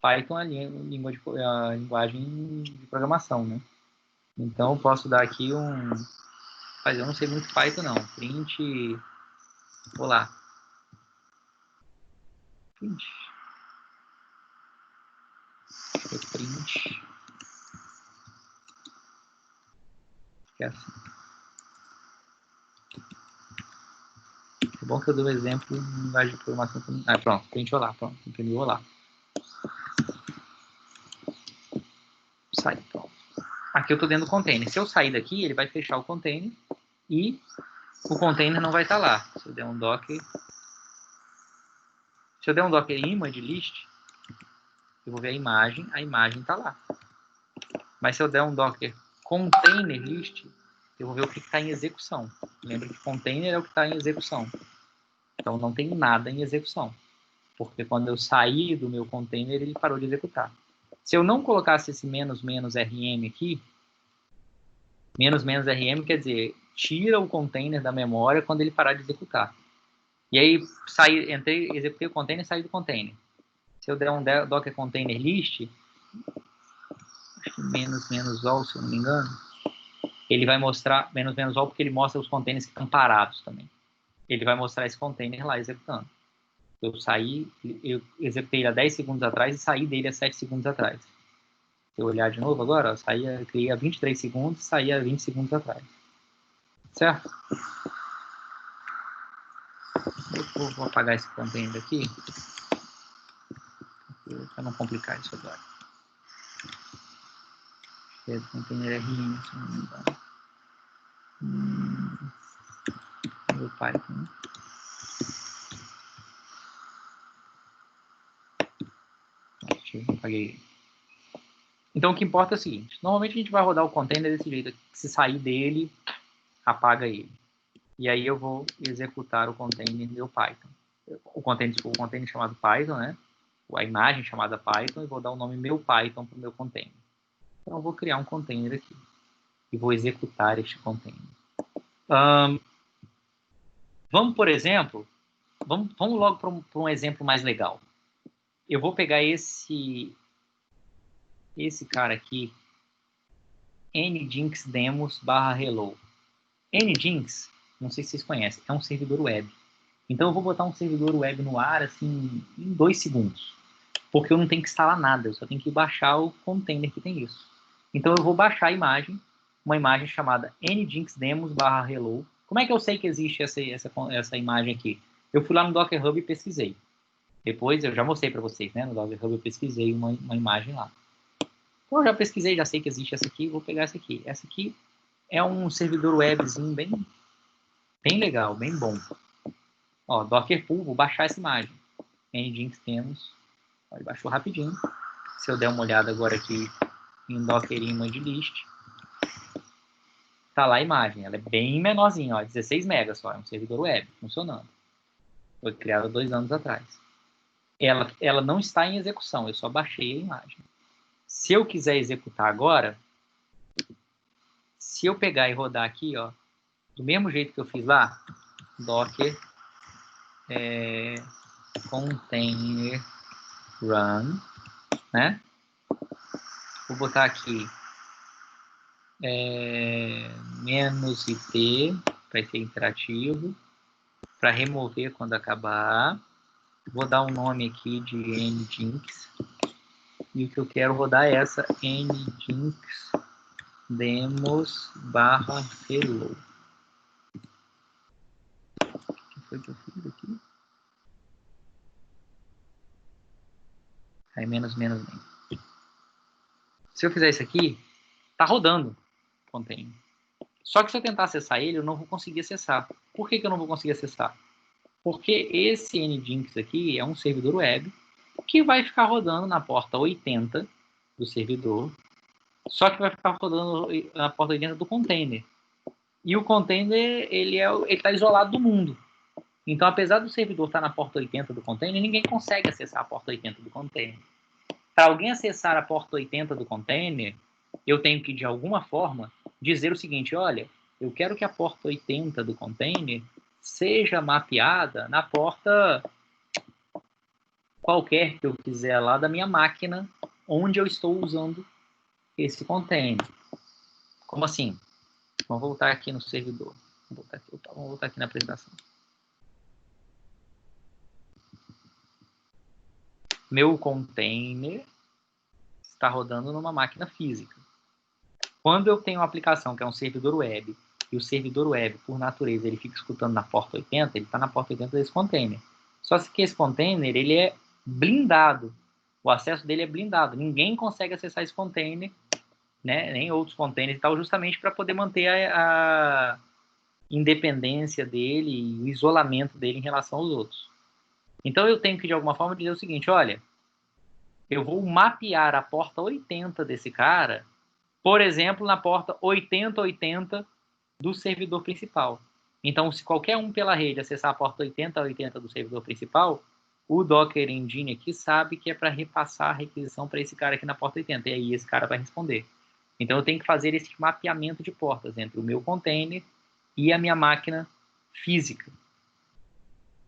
Speaker 1: Python é a linguagem de programação, né? Então eu posso dar aqui mas eu não sei muito Python não. Print. Olá. Print. Print. Que é assim. É bom que eu dou um exemplo em linguagem de programação também. Ah, pronto. Print olá. Pronto. Imprimiu olá. Sai. Pronto. Aqui eu estou dentro do container. Se eu sair daqui, ele vai fechar o container e o container não vai estar lá. Se eu der um docker image list, eu vou ver a imagem está lá. Mas se eu der um docker container list, eu vou ver o que está em execução. Lembra que container é o que está em execução. Então não tem nada em execução. Porque quando eu sair do meu container, ele parou de executar. Se eu não colocasse esse -rm aqui, -rm quer dizer, tira o container da memória quando ele parar de executar. E aí, executei o container e saí do container. Se eu der um docker container list, acho que -all, se eu não me engano, ele vai mostrar -all porque ele mostra os containers que estão parados também. Ele vai mostrar esse container lá executando. Eu executei ele há 10 segundos atrás e saí dele há 7 segundos atrás. Se eu olhar de novo agora, eu criei há 23 segundos e saí há 20 segundos atrás. Certo? Eu vou apagar esse container aqui. Para não complicar isso agora. É do container RM, se não me engano. Meu Python. Apaguei. Então o que importa é o seguinte. Normalmente a gente vai rodar o container desse jeito. Se sair dele, apaga ele. E aí eu vou executar o container meu Python. O container chamado Python, né? A imagem chamada Python, e vou dar o nome meu Python para o meu container. Então eu vou criar um container aqui. E vou executar este container. Vamos, por exemplo, vamos logo para um exemplo mais legal. Eu vou pegar esse cara aqui, nginxdemos /hello. Nginx, não sei se vocês conhecem, é um servidor web. Então eu vou botar um servidor web no ar assim em 2 segundos. Porque eu não tenho que instalar nada, eu só tenho que baixar o container que tem isso. Então eu vou baixar a imagem, uma imagem chamada nginxdemos/hello. Como é que eu sei que existe essa imagem aqui? Eu fui lá no Docker Hub e pesquisei. Depois eu já mostrei para vocês, né? No Docker Hub eu pesquisei uma imagem lá. Então eu já pesquisei, já sei que existe essa aqui, vou pegar essa aqui. Essa aqui é um servidor webzinho bem legal, bem bom. Ó, Docker Pool, vou baixar essa imagem. Nginx temos. Ele baixou rapidinho. Se eu der uma olhada agora aqui em Docker Image List, tá lá a imagem. Ela é bem menorzinha, ó, 16 megas só. É um servidor web funcionando. Foi criado há 2 anos atrás. Ela não está em execução, eu só baixei a imagem. Se eu quiser executar agora, se eu pegar e rodar aqui, ó, do mesmo jeito que eu fiz lá, Docker container run, né? Vou botar aqui -it, vai ser interativo, para remover quando acabar. Vou dar um nome aqui de nginx, e o que eu quero rodar é essa nginx demos/hello. O que foi que eu fiz aqui? Aí menos. Se eu fizer isso aqui, tá rodando o container. Só que se eu tentar acessar ele, eu não vou conseguir acessar. Por que eu não vou conseguir acessar? Porque esse nginx aqui é um servidor web que vai ficar rodando na porta 80 do servidor, só que vai ficar rodando na porta 80 do container. E o container, ele está isolado do mundo. Então, apesar do servidor estar na porta 80 do container, ninguém consegue acessar a porta 80 do container. Para alguém acessar a porta 80 do container, eu tenho que, de alguma forma, dizer o seguinte: olha, eu quero que a porta 80 do container seja mapeada na porta qualquer que eu quiser lá da minha máquina onde eu estou usando esse container. Como assim? Vamos voltar aqui no servidor. Vamos voltar aqui na apresentação. Meu container está rodando numa máquina física. Quando eu tenho uma aplicação que é um servidor web, e o servidor web, por natureza, ele fica escutando na porta 80, ele está na porta 80 desse container. Só que esse container, ele é blindado. O acesso dele é blindado. Ninguém consegue acessar esse container, né? Nem outros containers e tal, justamente para poder manter a independência dele e o isolamento dele em relação aos outros. Então eu tenho que, de alguma forma, dizer o seguinte: olha, eu vou mapear a porta 80 desse cara, por exemplo, na porta 8080 do servidor principal. Então, se qualquer um pela rede acessar a porta 8080 do servidor principal, o Docker Engine aqui sabe que é para repassar a requisição para esse cara aqui na porta 80, e aí esse cara vai responder. Então, eu tenho que fazer esse mapeamento de portas entre o meu container e a minha máquina física,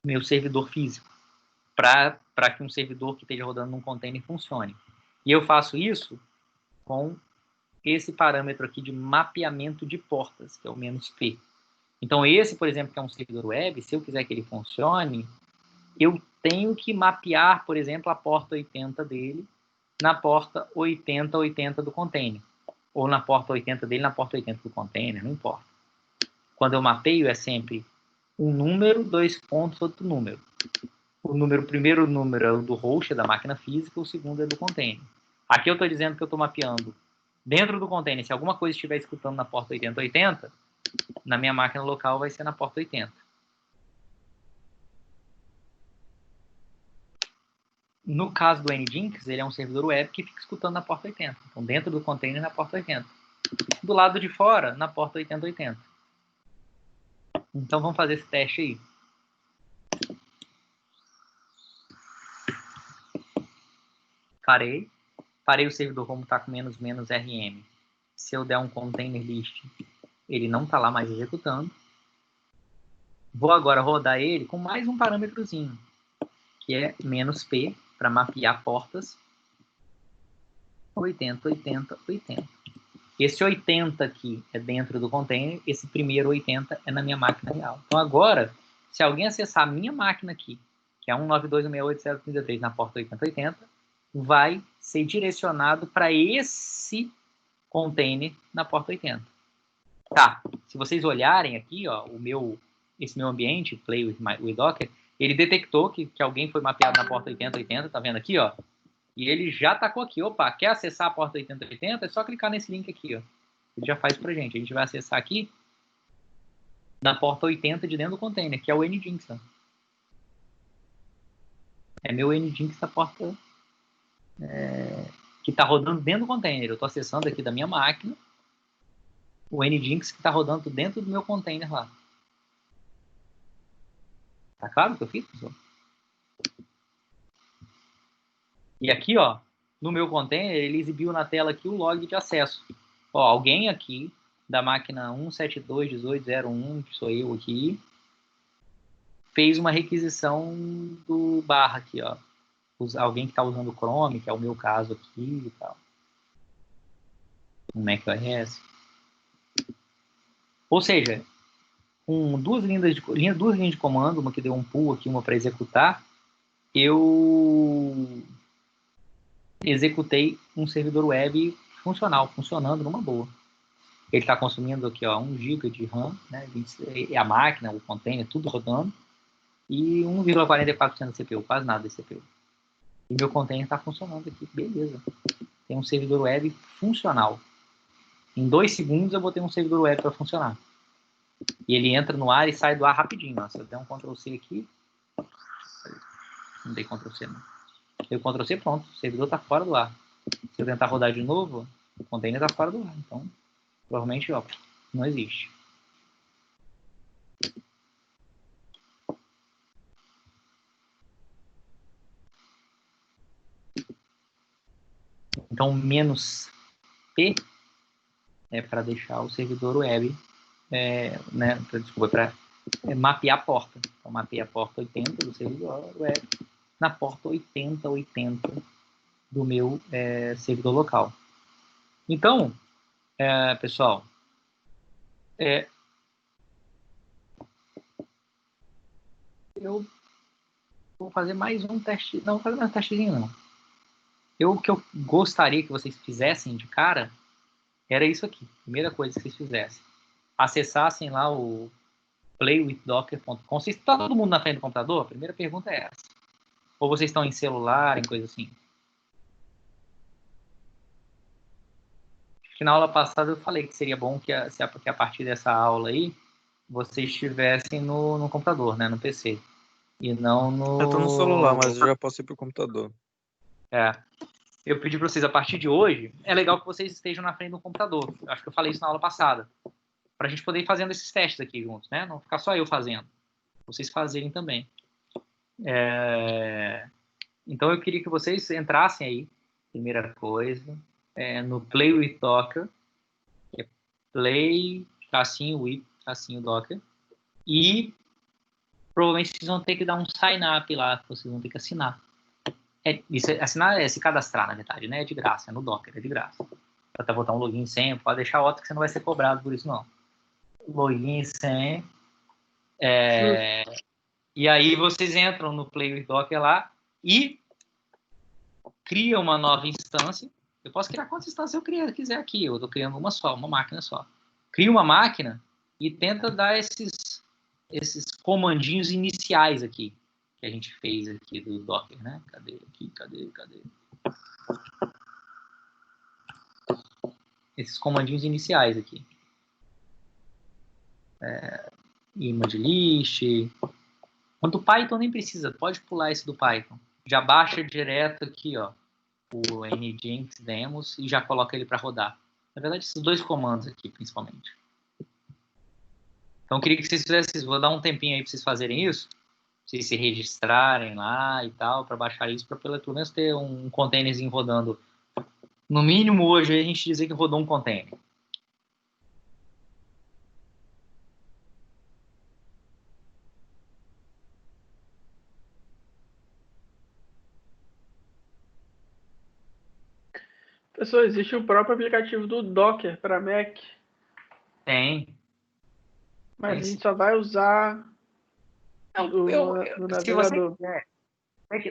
Speaker 1: meu servidor físico, para que um servidor que esteja rodando num container funcione. E eu faço isso com esse parâmetro aqui de mapeamento de portas, que é o -p. Então, esse, por exemplo, que é um servidor web, se eu quiser que ele funcione, eu tenho que mapear, por exemplo, a porta 80 dele na porta 8080 do container. Ou na porta 80 dele, na porta 80 do container, não importa. Quando eu mapeio, é sempre um número, 2 pontos, outro número. O primeiro número é o do host, da máquina física, o segundo é do container. Aqui eu estou dizendo que eu estou mapeando dentro do container. Se alguma coisa estiver escutando na porta 8080, na minha máquina local vai ser na porta 80. No caso do Nginx, ele é um servidor web que fica escutando na porta 80. Então, dentro do container, na porta 80. Do lado de fora, na porta 8080. Então, vamos fazer esse teste aí. Parei o servidor como está com -rm. Se eu der um container list, ele não está lá mais executando. Vou agora rodar ele com mais um parâmetrozinho, que é -p, para mapear portas 80. Esse 80 aqui é dentro do container, esse primeiro 80 é na minha máquina real. Então agora, se alguém acessar a minha máquina aqui, que é 192.168.033 na porta 8080, vai ser direcionado para esse container na porta 80. Tá, se vocês olharem aqui, ó, esse meu ambiente, Play with Docker, ele detectou que alguém foi mapeado na porta 8080, tá vendo aqui, ó? E ele já tacou aqui, opa, quer acessar a porta 8080? É só clicar nesse link aqui, ó. Ele já faz pra gente. A gente vai acessar aqui na porta 80 de dentro do container, que é o Nginx. Ó. É meu Nginx da porta que tá rodando dentro do container. Eu tô acessando aqui da minha máquina o Nginx que tá rodando dentro do meu container lá. Tá claro o que eu fiz, pessoal? E aqui, ó, no meu container, ele exibiu na tela aqui o log de acesso. Ó, alguém aqui da máquina 172.18.01, que sou eu aqui, fez uma requisição do barra aqui, ó. Alguém que está usando o Chrome, que é o meu caso aqui e tal. Um macOS. Ou seja, com duas linhas de comando, uma que deu um pull aqui, uma para executar, eu executei um servidor web funcional, funcionando numa boa. Ele está consumindo aqui, ó, 1 GB de RAM, né, a máquina, o container, tudo rodando, e 1,44% de CPU, quase nada de CPU. E meu container está funcionando aqui, beleza. Tem um servidor web funcional. Em 2 segundos eu vou ter um servidor web para funcionar. E ele entra no ar e sai do ar rapidinho. Ó. Se eu der um Ctrl+C aqui... Não dei Ctrl+C, não. Dei Ctrl+C, pronto. O servidor está fora do ar. Se eu tentar rodar de novo, o container está fora do ar. Então, provavelmente, ó, não existe. Então, -P é para deixar o servidor web, né, desculpa, para mapear a porta. Então, mapeia a porta 80 do servidor web na porta 8080 do meu servidor local. Então, pessoal, eu vou fazer mais um teste. Não, vou fazer mais um testezinho, não. O que eu gostaria que vocês fizessem de cara era isso aqui. Primeira coisa que vocês fizessem. Acessassem lá o playwithdocker.com. Vocês estão todo mundo na frente do computador? A primeira pergunta é essa. Ou vocês estão em celular, em coisa assim? Acho que na aula passada eu falei que seria bom que a partir dessa aula aí, vocês estivessem no computador, né, no PC. E não no...
Speaker 4: Eu tô no celular, mas eu já passei pro computador.
Speaker 1: Eu pedi para vocês, a partir de hoje, é legal que vocês estejam na frente do computador. Eu acho que eu falei isso na aula passada. Para a gente poder ir fazendo esses testes aqui juntos, né? Não ficar só eu fazendo. Vocês fazerem também. Então, eu queria que vocês entrassem aí, primeira coisa, no Play with Docker, que é Play, with, Docker, e provavelmente vocês vão ter que dar um sign-up lá, vocês vão ter que assinar. Assinar é se cadastrar, na verdade, né? É de graça, é no Docker, é de graça. Até botar um login sem, pode deixar outro que você não vai ser cobrado por isso, não. Login sem. E aí vocês entram no Play with Docker lá e criam uma nova instância. Eu posso criar quantas instâncias eu quiser aqui. Eu estou criando uma só, uma máquina só. Cria uma máquina e tenta dar esses comandinhos iniciais aqui que a gente fez aqui do Docker, né? Cadê? Esses comandinhos iniciais aqui. Image list. Quanto Python nem precisa, pode pular esse do Python. Já baixa direto aqui, ó, o nginx demos e já coloca ele para rodar. Na verdade, esses dois comandos aqui, principalmente. Então, eu queria que vocês fizessem isso. Vou dar um tempinho aí para vocês fazerem isso. Vocês se registrarem lá e tal, para baixar isso, para pelo menos ter um containerzinho rodando. No mínimo, hoje, a gente dizer que rodou um container.
Speaker 2: Pessoal, existe o próprio aplicativo do Docker para Mac,
Speaker 1: Tem.
Speaker 2: mas
Speaker 1: Tem
Speaker 2: a
Speaker 1: sim.
Speaker 2: gente só vai usar
Speaker 1: Não,
Speaker 2: no
Speaker 1: se você
Speaker 2: navegador.
Speaker 1: quiser,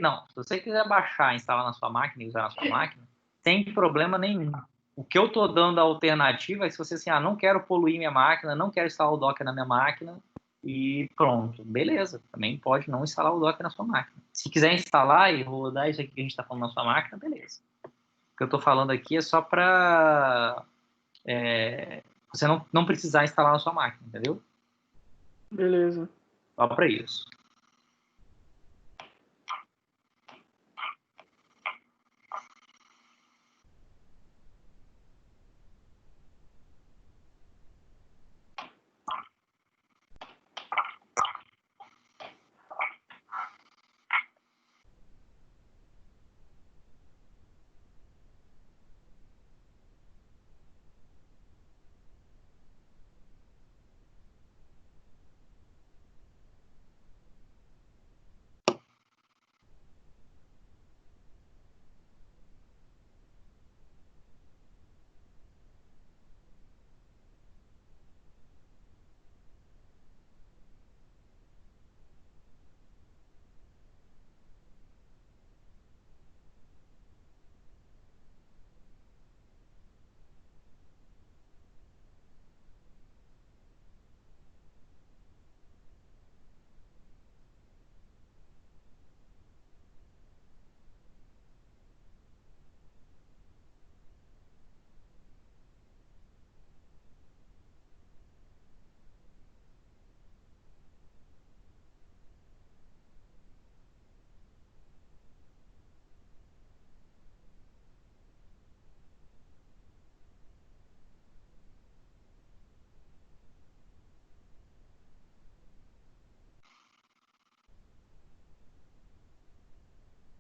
Speaker 1: não, se você quiser baixar, instalar na sua máquina e usar na sua máquina, sem problema nenhum. O que eu estou dando a alternativa é se você assim, não quero poluir minha máquina, não quero instalar o Docker na minha máquina e pronto, beleza. Também pode não instalar o Docker na sua máquina. Se quiser instalar e rodar isso aqui que a gente está falando na sua máquina, beleza. O que eu estou falando aqui é só para você não precisar instalar na sua máquina, entendeu?
Speaker 2: Beleza.
Speaker 1: Só para isso.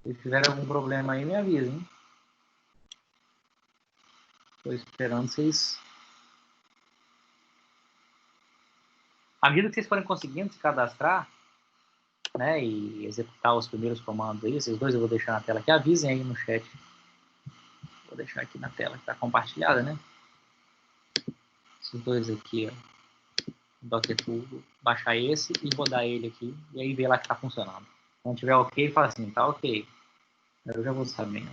Speaker 1: Se tiver algum problema aí, me avisa, hein? Estou esperando vocês. À medida que vocês forem conseguindo se cadastrar, né, e executar os primeiros comandos aí, esses dois eu vou deixar na tela aqui, avisem aí no chat. Vou deixar aqui na tela que está compartilhada, né? Esses dois aqui, ó. Docker Turbo, baixar esse e rodar ele aqui, e aí ver lá que está funcionando. Quando tiver ok, fala assim, tá ok. Eu já vou sabendo.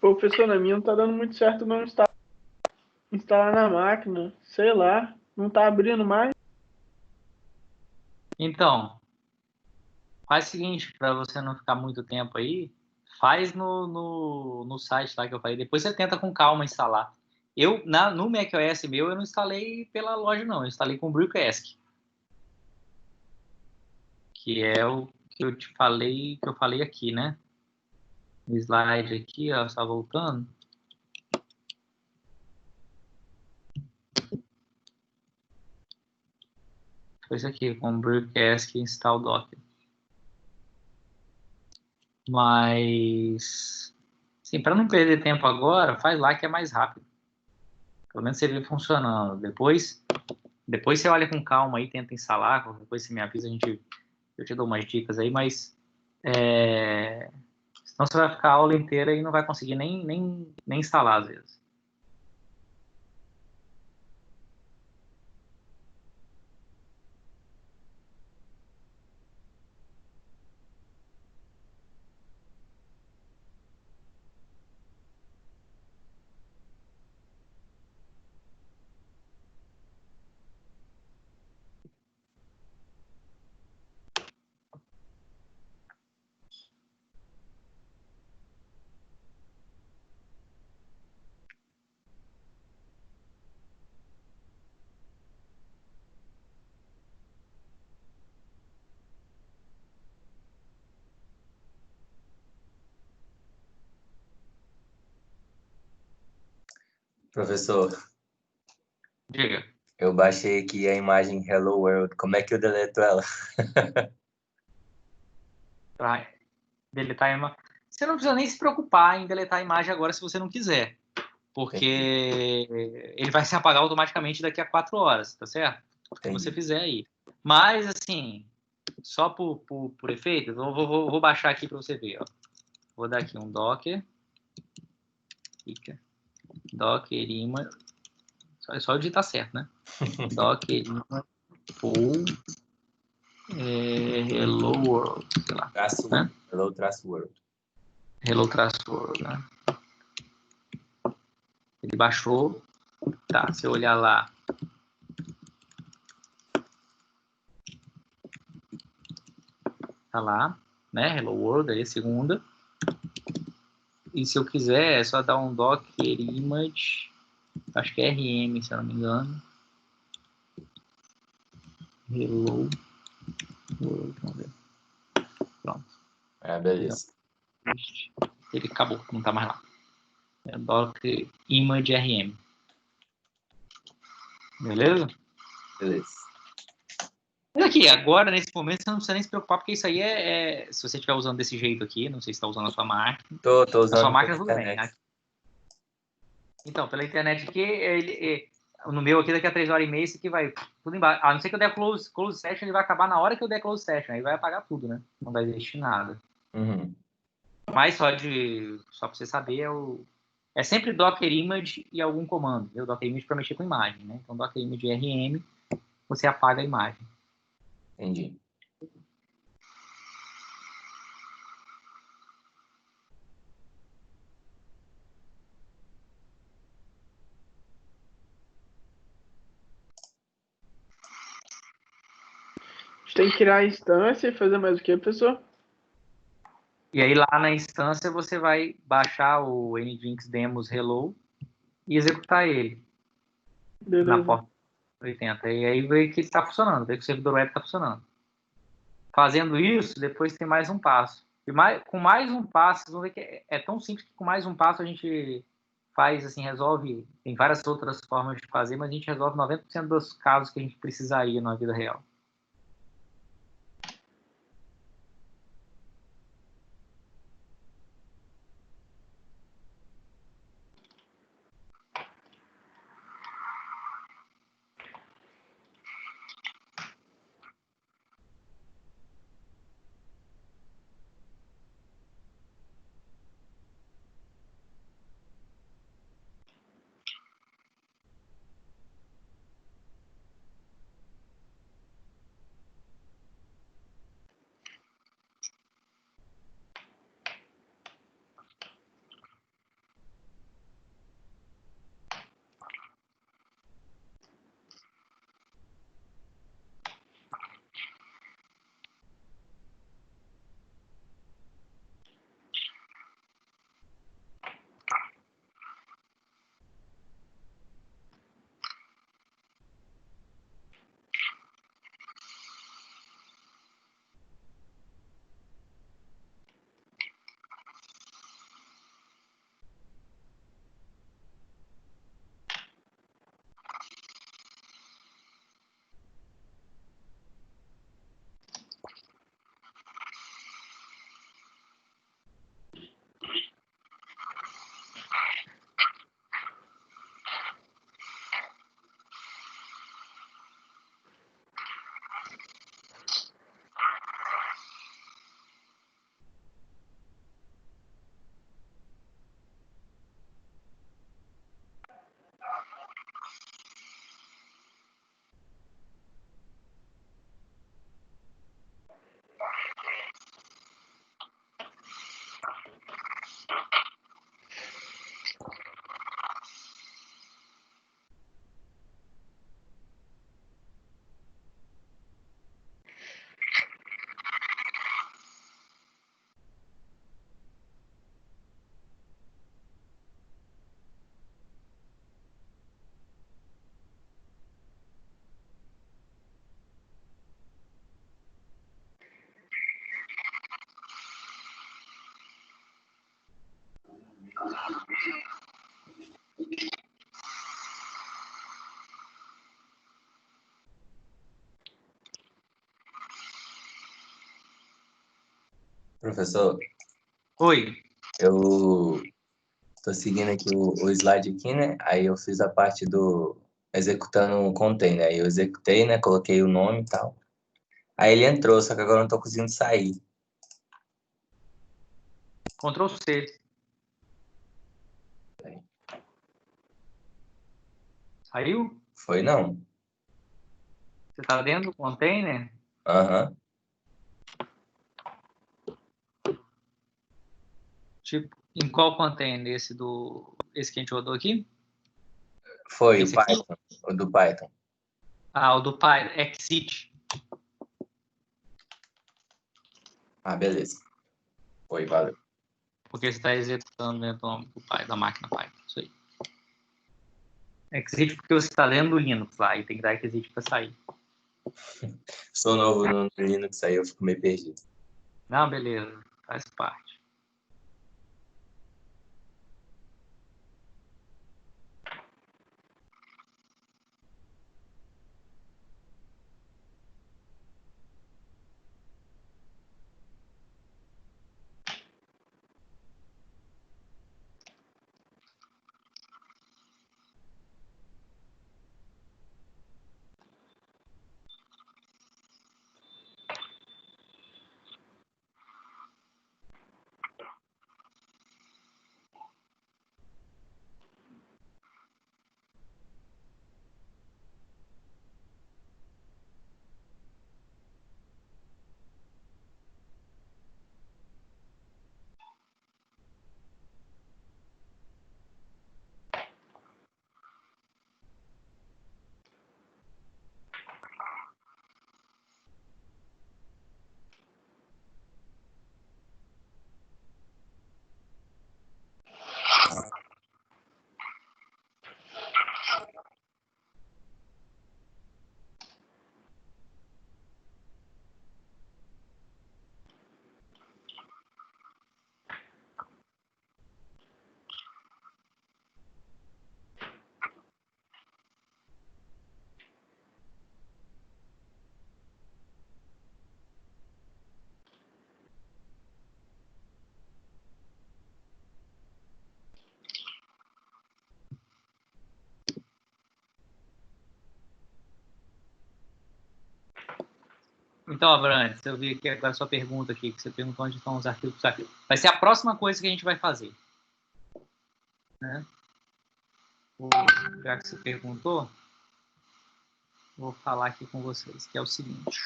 Speaker 2: Pô, professor, na minha não tá dando muito certo não instalar na máquina. Sei lá, não tá abrindo mais.
Speaker 1: Então, faz o seguinte, para você não ficar muito tempo aí, Faz no site lá que eu falei. Depois você tenta com calma instalar. No macOS meu, eu não instalei pela loja, não. Eu instalei com o Brewcast. Que é o que eu te falei, que eu falei aqui, né? O slide aqui, ó, está voltando. Foi isso aqui, com o Brewcast install Docker. Mas, assim, para não perder tempo agora, faz lá que é mais rápido. Pelo menos você vê funcionando. Depois você olha com calma aí, tenta instalar. Qualquer coisa você me avisa, eu te dou umas dicas aí, mas senão você vai ficar a aula inteira e não vai conseguir nem instalar às vezes.
Speaker 3: Professor,
Speaker 1: Diga.
Speaker 3: eu baixei aqui a imagem Hello World. Como é que eu deleto ela?
Speaker 1: Vai deletar a imagem. Você não precisa nem se preocupar em deletar a imagem agora se você não quiser. Porque ele vai se apagar automaticamente daqui a 4 horas, tá certo? O que você fizer aí. Mas, assim, só por efeito, eu vou baixar aqui para você ver. Ó. Vou dar aqui um Docker. Fica. Docker image. É só digitar certo, né? Docker image full hello world. Sei lá. Né?
Speaker 3: Hello traço world.
Speaker 1: Hello traço world, né? Ele baixou. Tá, se eu olhar lá. Tá lá, né? Hello world, aí segunda. E se eu quiser, é só dar um Docker image, acho que é RM, se eu não me engano. Hello world, vamos ver. Pronto.
Speaker 3: Beleza.
Speaker 1: Ele acabou, não tá mais lá. É Docker image RM. Beleza?
Speaker 3: Beleza.
Speaker 1: Mas aqui, agora, nesse momento, você não precisa nem se preocupar, porque isso aí se você estiver usando desse jeito aqui, não sei se está usando a sua máquina.
Speaker 3: Tô usando
Speaker 1: a sua máquina,
Speaker 3: pela
Speaker 1: tudo bem.
Speaker 3: internet.
Speaker 1: Então, pela internet aqui, no meu aqui, daqui a 3 horas e meia, isso aqui vai tudo embaixo. A não ser que eu der close session, ele vai acabar na hora que eu der close session. Aí vai apagar tudo, né? Não vai existir nada.
Speaker 3: Uhum.
Speaker 1: Mas só pra você saber, é sempre Docker image e algum comando. O Docker image para mexer com imagem, né? Então, Docker image RM, você apaga a imagem.
Speaker 3: Entendi.
Speaker 2: A gente tem que criar a instância e fazer mais o que, professor?
Speaker 1: E aí, lá na instância, você vai baixar o Nginx Demos Hello e executar ele.
Speaker 2: Beleza.
Speaker 1: Na porta 80. E aí, vê que ele está funcionando, vê que o servidor web está funcionando. Fazendo isso, depois tem mais um passo. Com mais um passo, vocês vão ver que é tão simples que com mais um passo a gente faz, assim, resolve. Tem várias outras formas de fazer, mas a gente resolve 90% dos casos que a gente precisaria na vida real.
Speaker 3: Professor,
Speaker 1: Oi.
Speaker 3: eu tô seguindo aqui o slide aqui, né? Aí eu fiz a parte do executando um container. Aí eu executei, né? Coloquei o nome e tal. Aí ele entrou, só que agora eu não tô conseguindo sair.
Speaker 1: Ctrl C. Saiu?
Speaker 3: Foi não?
Speaker 1: Você tá dentro do container?
Speaker 3: Aham.
Speaker 1: Tipo, em qual container? Esse que a gente rodou aqui?
Speaker 3: Foi o
Speaker 1: Esse aqui?
Speaker 3: Python, o do Python.
Speaker 1: Ah, o do Python. Exit.
Speaker 3: Ah, beleza. Foi, valeu.
Speaker 1: Porque você está executando dentro do nome do Python, da máquina Python. Isso aí. Exit porque você está lendo o Linux lá e tem que dar exit para sair.
Speaker 3: Sou novo no Linux, aí eu fico meio perdido.
Speaker 1: Não, beleza. Faz parte. Então, Abrantes, eu vi aqui agora a sua pergunta aqui, que você perguntou onde estão os arquivos. Vai ser a próxima coisa que a gente vai fazer. Né? Já que você perguntou, vou falar aqui com vocês, que é o seguinte.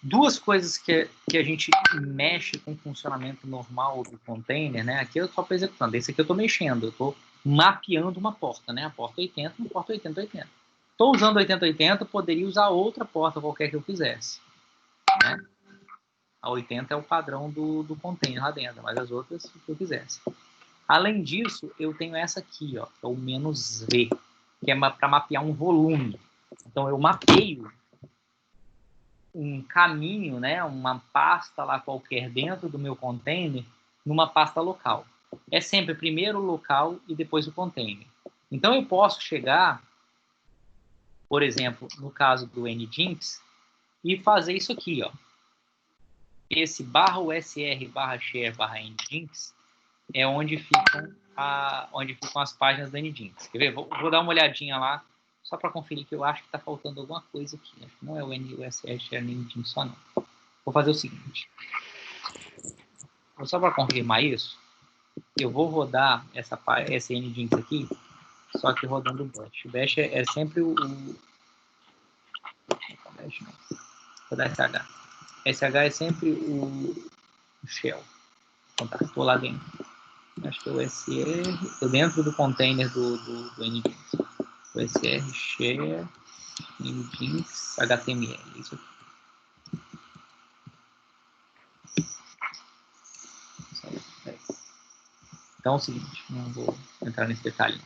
Speaker 1: Duas coisas que a gente mexe com o funcionamento normal do container, né? Aqui eu só estou executando. Esse aqui eu estou mexendo, eu estou mapeando uma porta, né? A porta 80, uma porta 8080. Estou usando 8080, poderia usar outra porta qualquer que eu quisesse. Né? A 80 é o padrão do container lá dentro, mas as outras, o que eu quisesse. Além disso, eu tenho essa aqui, ó, que é o "-v", que é para mapear um volume. Então, eu mapeio um caminho, né, uma pasta lá qualquer dentro do meu container, numa pasta local. É sempre primeiro o local e depois o container. Então, eu posso chegar, por exemplo, no caso do Nginx, e fazer isso aqui, ó. Esse /usr/share/nginx é onde ficam as páginas da Nginx. Quer ver? Vou dar uma olhadinha lá, só para conferir que eu acho que está faltando alguma coisa aqui. Acho que não é o usr share Nginx só, não. Vou fazer o seguinte. Só para confirmar isso, eu vou rodar esse Nginx aqui, só que rodando o bash. O bash é sempre o bash não. Vou dar SH. SH é sempre o shell. Então tá, estou lá dentro. Acho que é o SR, estou dentro do container do Nginx. O SR share Nginx HTML, isso aqui. Então é o seguinte, não vou entrar nesse detalhe.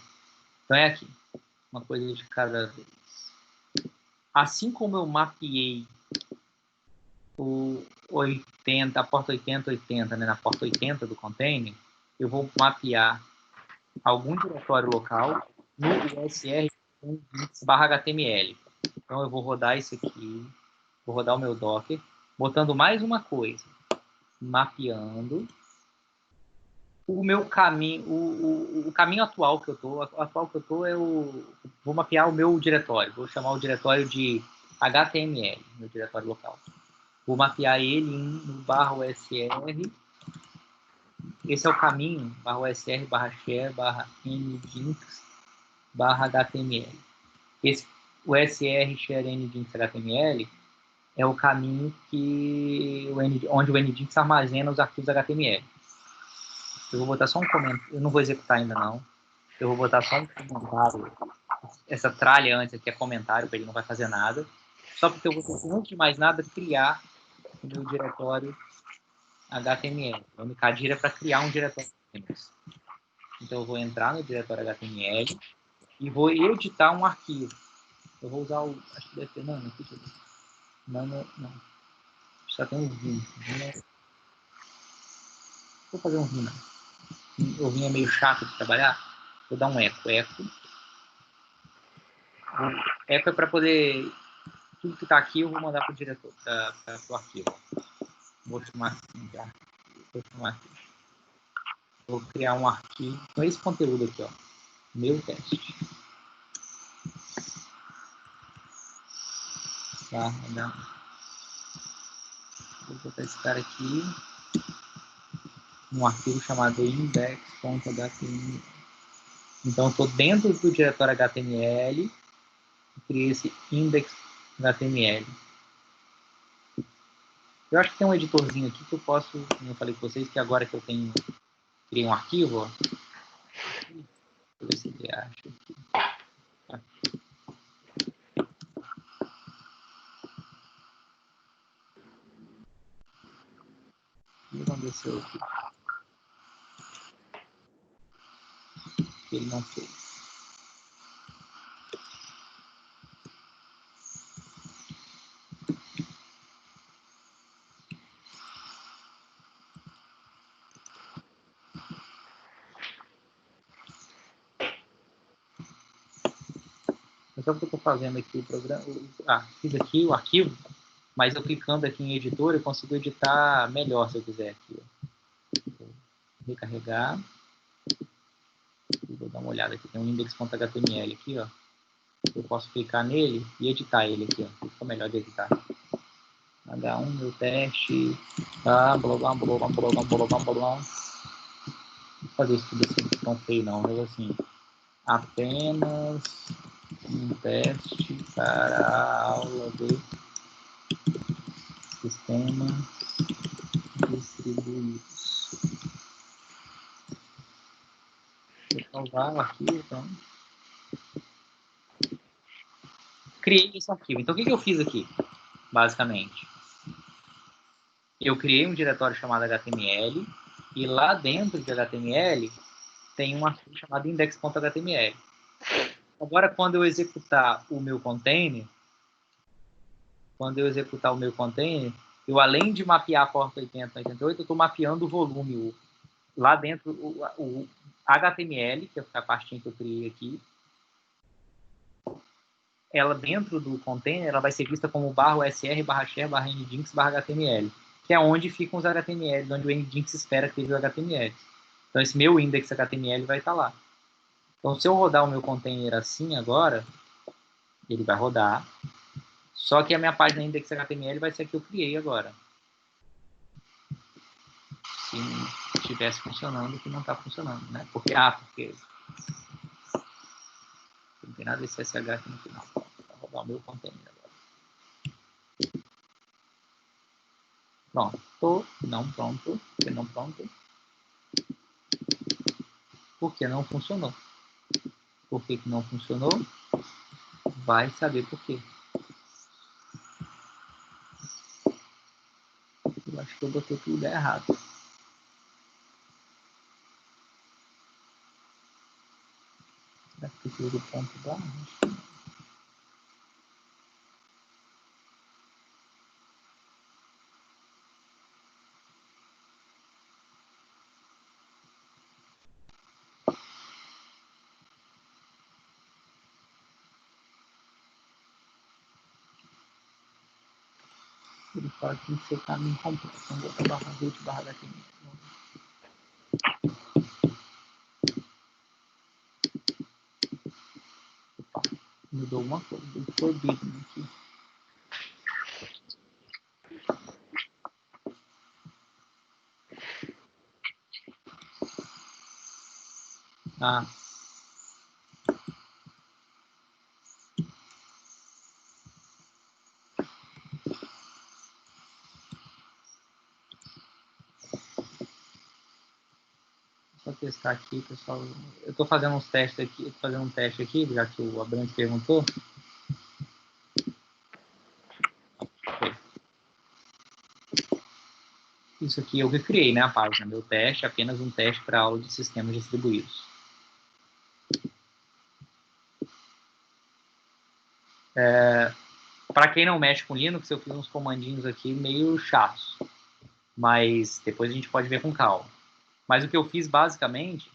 Speaker 1: Então é aqui, uma coisa de cada vez. Assim como eu mapeei 80, a porta 80, né, na porta 80 do container, eu vou mapear algum diretório local no usr/html. Então eu vou rodar isso aqui, vou rodar o meu Docker, botando mais uma coisa, mapeando o meu caminho, o caminho atual que eu tô, vou mapear o meu diretório, vou chamar o diretório de HTML, meu diretório local. Vou mapear ele no /usr. Esse é o caminho, /usr, /share, /nginx, /html. Esse usr, share, nginx, html é o caminho onde o nginx armazena os arquivos HTML. Eu vou botar só um comentário, eu não vou executar ainda não. Eu vou botar só um comentário. Essa tralha antes aqui é comentário, para ele não vai fazer nada. Só porque eu vou, antes de mais nada, criar o meu diretório HTML. O mkdir é para criar um diretório HTML. Então eu vou entrar no diretório HTML e vou editar um arquivo. Eu vou usar o, acho que deve ter nano aqui. Nano, não. Só tem um vim. Vou fazer um vim, não. O vim é meio chato de trabalhar. Vou dar um eco. Eco é para poder... Tudo que está aqui eu vou mandar para o diretor, para o arquivo. Vou chamar assim já. Vou chamar aqui. Vou criar um arquivo com esse conteúdo aqui, ó. Meu teste. Tá, vou botar esse cara aqui. Um arquivo chamado index.html. Então, eu estou dentro do diretório HTML e criei esse index.html. Eu acho que tem um editorzinho aqui que eu posso, como eu falei com vocês, que agora que eu criei um arquivo, ó. Deixa eu ver se ele acha aqui. O que aconteceu aqui? Que ele não fez. Então, o que eu estou fazendo aqui o programa... fiz aqui o arquivo, mas eu clicando aqui em editor, eu consigo editar melhor se eu quiser aqui. Vou recarregar. Vou dar uma olhada aqui. Tem um index.html aqui, ó. Eu posso clicar nele e editar ele aqui, ó. Fica melhor de editar. H1, meu teste. Blá, blá, blá, blá, blá, blá, blá, blá, blá. Não vou fazer isso tudo assim, tão feio não. Mas assim, apenas um teste para a aula de sistema distribuídos. Vou salvar o arquivo, então. Criei esse arquivo. Então, o que eu fiz aqui, basicamente? Eu criei um diretório chamado HTML e lá dentro de HTML tem um arquivo chamado index.html. Agora, quando eu executar o meu container, eu além de mapear a porta 80 e 88, eu estou mapeando o volume. Lá dentro, o HTML, que é a pastinha que eu criei aqui, ela dentro do container, ela vai ser vista como /usr, /share, /nginx, /html, que é onde ficam os HTML, onde o nginx espera que esteja o HTML. Então, esse meu index HTML vai estar lá. Então, se eu rodar o meu container assim agora, ele vai rodar. Só que a minha página index.html vai ser a que eu criei agora. Se estivesse funcionando, que não está funcionando, né? Porque não tem nada desse SSH aqui no final. Vou rodar o meu container agora. Pronto. Não pronto. Por que não pronto? Porque não funcionou. Por que não funcionou? Vai saber por quê. Eu acho que eu botei tudo errado. Será que eu tiro o ponto baixo? Ele fala que tem que ser o caminho completo. Então, botar barra root, barra HTML. Opa, mudou uma coisa. O forbidden aqui. Ah. Só testar aqui, pessoal. Eu estou fazendo uns testes aqui, fazendo um teste aqui, já que o Abrantes perguntou. Isso aqui eu recriei, né, a página. Meu teste, apenas um teste para aula de sistemas distribuídos. Para quem não mexe com Linux, eu fiz uns comandinhos aqui meio chatos. Mas depois a gente pode ver com calma. Mas o que eu fiz basicamente,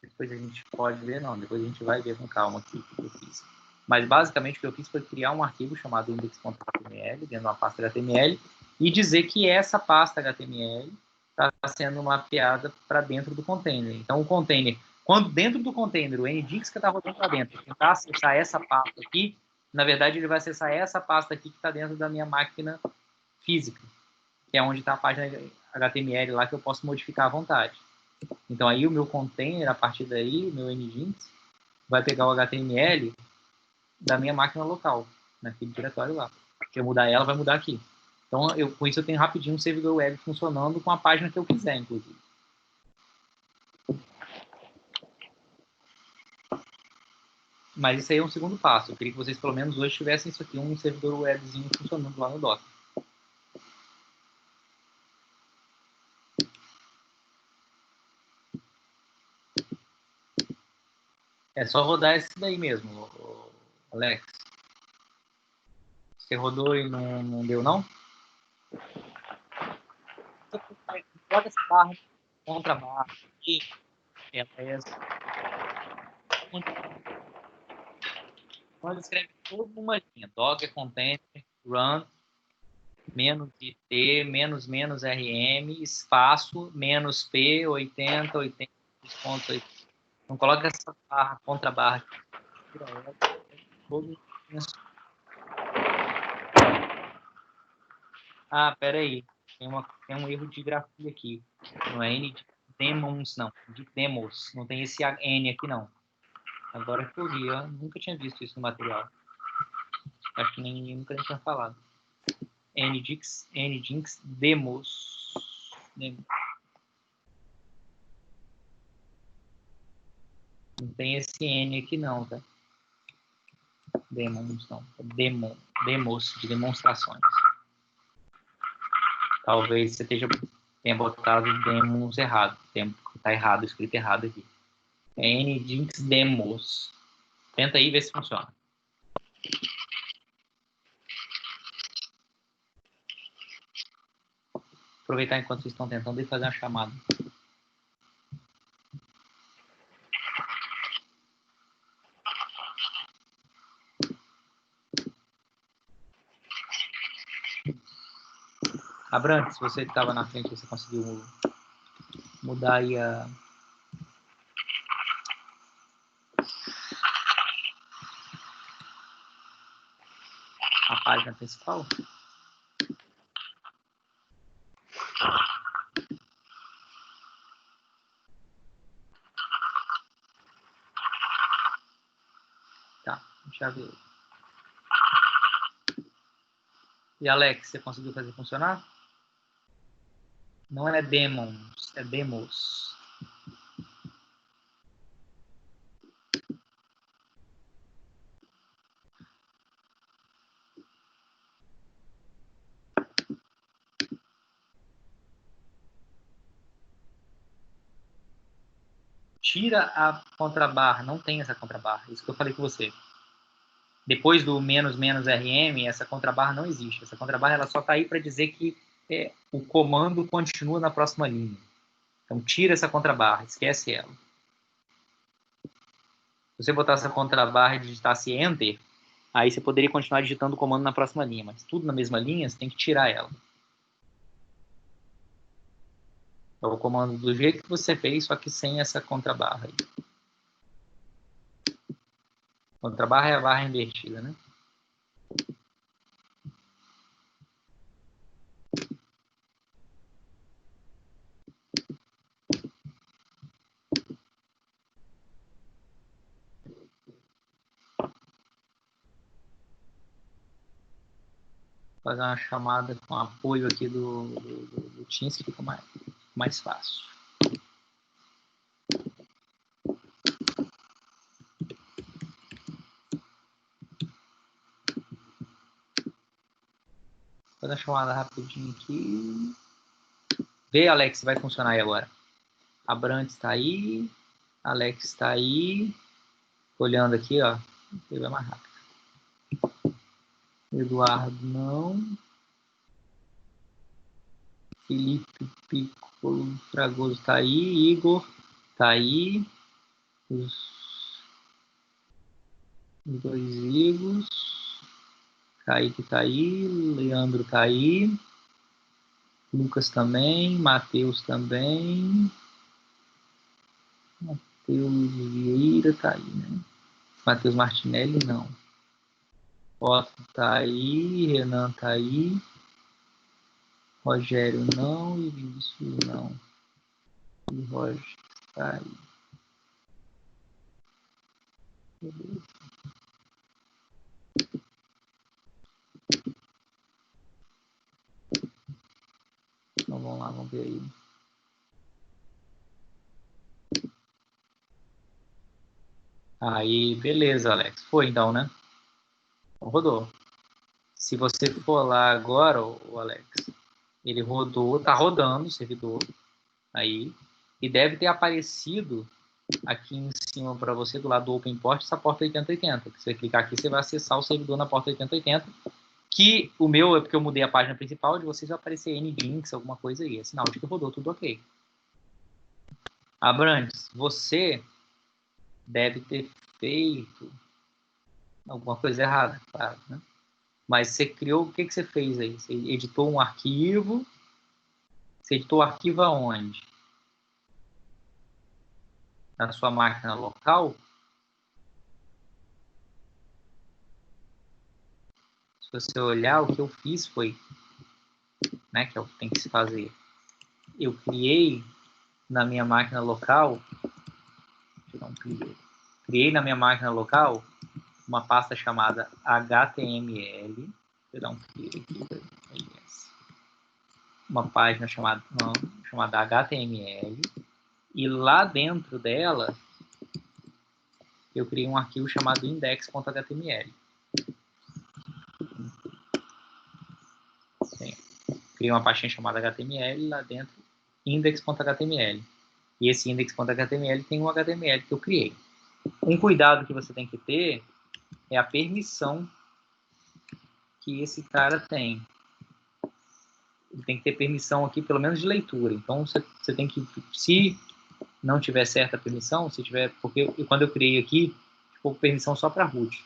Speaker 1: depois a gente pode ver, não, depois a gente vai ver com calma aqui o que eu fiz. Mas basicamente o que eu fiz foi criar um arquivo chamado index.html, dentro de uma pasta HTML, e dizer que essa pasta HTML está sendo mapeada para dentro do container. Então o container, quando dentro do container o Nginx que está rodando para dentro, tentar acessar essa pasta aqui, na verdade ele vai acessar essa pasta aqui que está dentro da minha máquina física, que é onde está a página HTML lá que eu posso modificar à vontade. Então aí o meu container, a partir daí, o meu Nginx, vai pegar o HTML da minha máquina local, naquele diretório lá. Se eu mudar ela, vai mudar aqui. Então, com isso eu tenho rapidinho um servidor web funcionando com a página que eu quiser, inclusive. Mas isso aí é um segundo passo. Eu queria que vocês, pelo menos hoje, tivessem isso aqui, um servidor webzinho funcionando lá no Docker. É só rodar esse daí mesmo, Alex. Você rodou e não deu, não? Joga essa barra contra a barra. Quando escreve tudo numa linha, Docker container run menos IT menos rm espaço menos p 80 80.80. Não coloca essa barra contra barra. Ah, peraí. Tem um erro de grafia aqui. Não é N de demos, não. De demos. Não tem esse N aqui, não. Agora que eu vi, eu nunca tinha visto isso no material. Acho que nunca tinha falado. Nginx demos. Não tem esse N aqui, não, tá? Demos, não. Demos, de demonstrações. Talvez você tenha botado demos errado. Está errado, escrito errado aqui. Nginx demos. Tenta aí ver se funciona. Aproveitar enquanto vocês estão tentando e fazer uma chamada. Abrantes, se você estava na frente, você conseguiu mudar aí a página principal? Tá, deixa eu ver. E Alex, você conseguiu fazer funcionar? Não é demons, é demos. Tira a contrabarra, não tem essa contrabarra, isso que eu falei com você. Depois do menos rm, essa contrabarra não existe. Essa contrabarra ela só está aí para dizer que o comando continua na próxima linha. Então tira essa contrabarra, esquece ela. Se você botar essa contrabarra e digitasse Enter, Aí você poderia continuar digitando o comando na próxima linha, mas tudo na mesma linha, você tem que tirar ela. Então, o comando do jeito que você fez, só que sem essa contrabarra aí. Contrabarra é a barra invertida, né? Vou fazer uma chamada com apoio aqui do Teams, que fica mais fácil. Vou fazer uma chamada rapidinho aqui. Vê, Alex, se vai funcionar aí agora. Abrantes está aí. Alex está aí. Olhando aqui, ó. Ele vai mais rápido. Eduardo, não. Felipe Piccolo Fragoso está aí. Igor está aí. Os dois Igors. Kaique está aí. Leandro está aí. Lucas também. Matheus também. Matheus Vieira está aí, né? Matheus Martinelli, não. Otto tá aí, Renan tá aí, Rogério não e Vinícius não. E Roger tá aí. Beleza. Então vamos lá, vamos ver aí. Aí, beleza, Alex. Foi então, né? Rodou. Se você for lá agora, o Alex, ele rodou, tá rodando o servidor aí, e deve ter aparecido aqui em cima para você, do lado do OpenPort, essa porta 8080. Se você clicar aqui, você vai acessar o servidor na porta 8080, que o meu é porque eu mudei a página principal, de vocês vai aparecer Nginx, alguma coisa aí, é sinal de que rodou tudo ok. Abrantes, você deve ter feito alguma coisa errada, claro, né? Mas você criou, o que você fez aí? Você editou um arquivo, você editou o arquivo aonde? Na sua máquina local? Se você olhar, o que eu fiz foi, né, que é o que tem que se fazer. Eu criei na minha máquina local, deixa eu dar um clear. Criei na minha máquina local uma pasta chamada HTML. Deixa eu dar um clear aqui. Uma página chamada HTML. E lá dentro dela, eu criei um arquivo chamado index.html. Criei uma pastinha chamada HTML, lá dentro index.html. E esse index.html tem um HTML que eu criei. Um cuidado que você tem que ter é a permissão que esse cara tem. Ele tem que ter permissão aqui, pelo menos de leitura. Então, você tem que, se não tiver certa permissão, se tiver, porque quando eu criei aqui, ficou permissão só para root.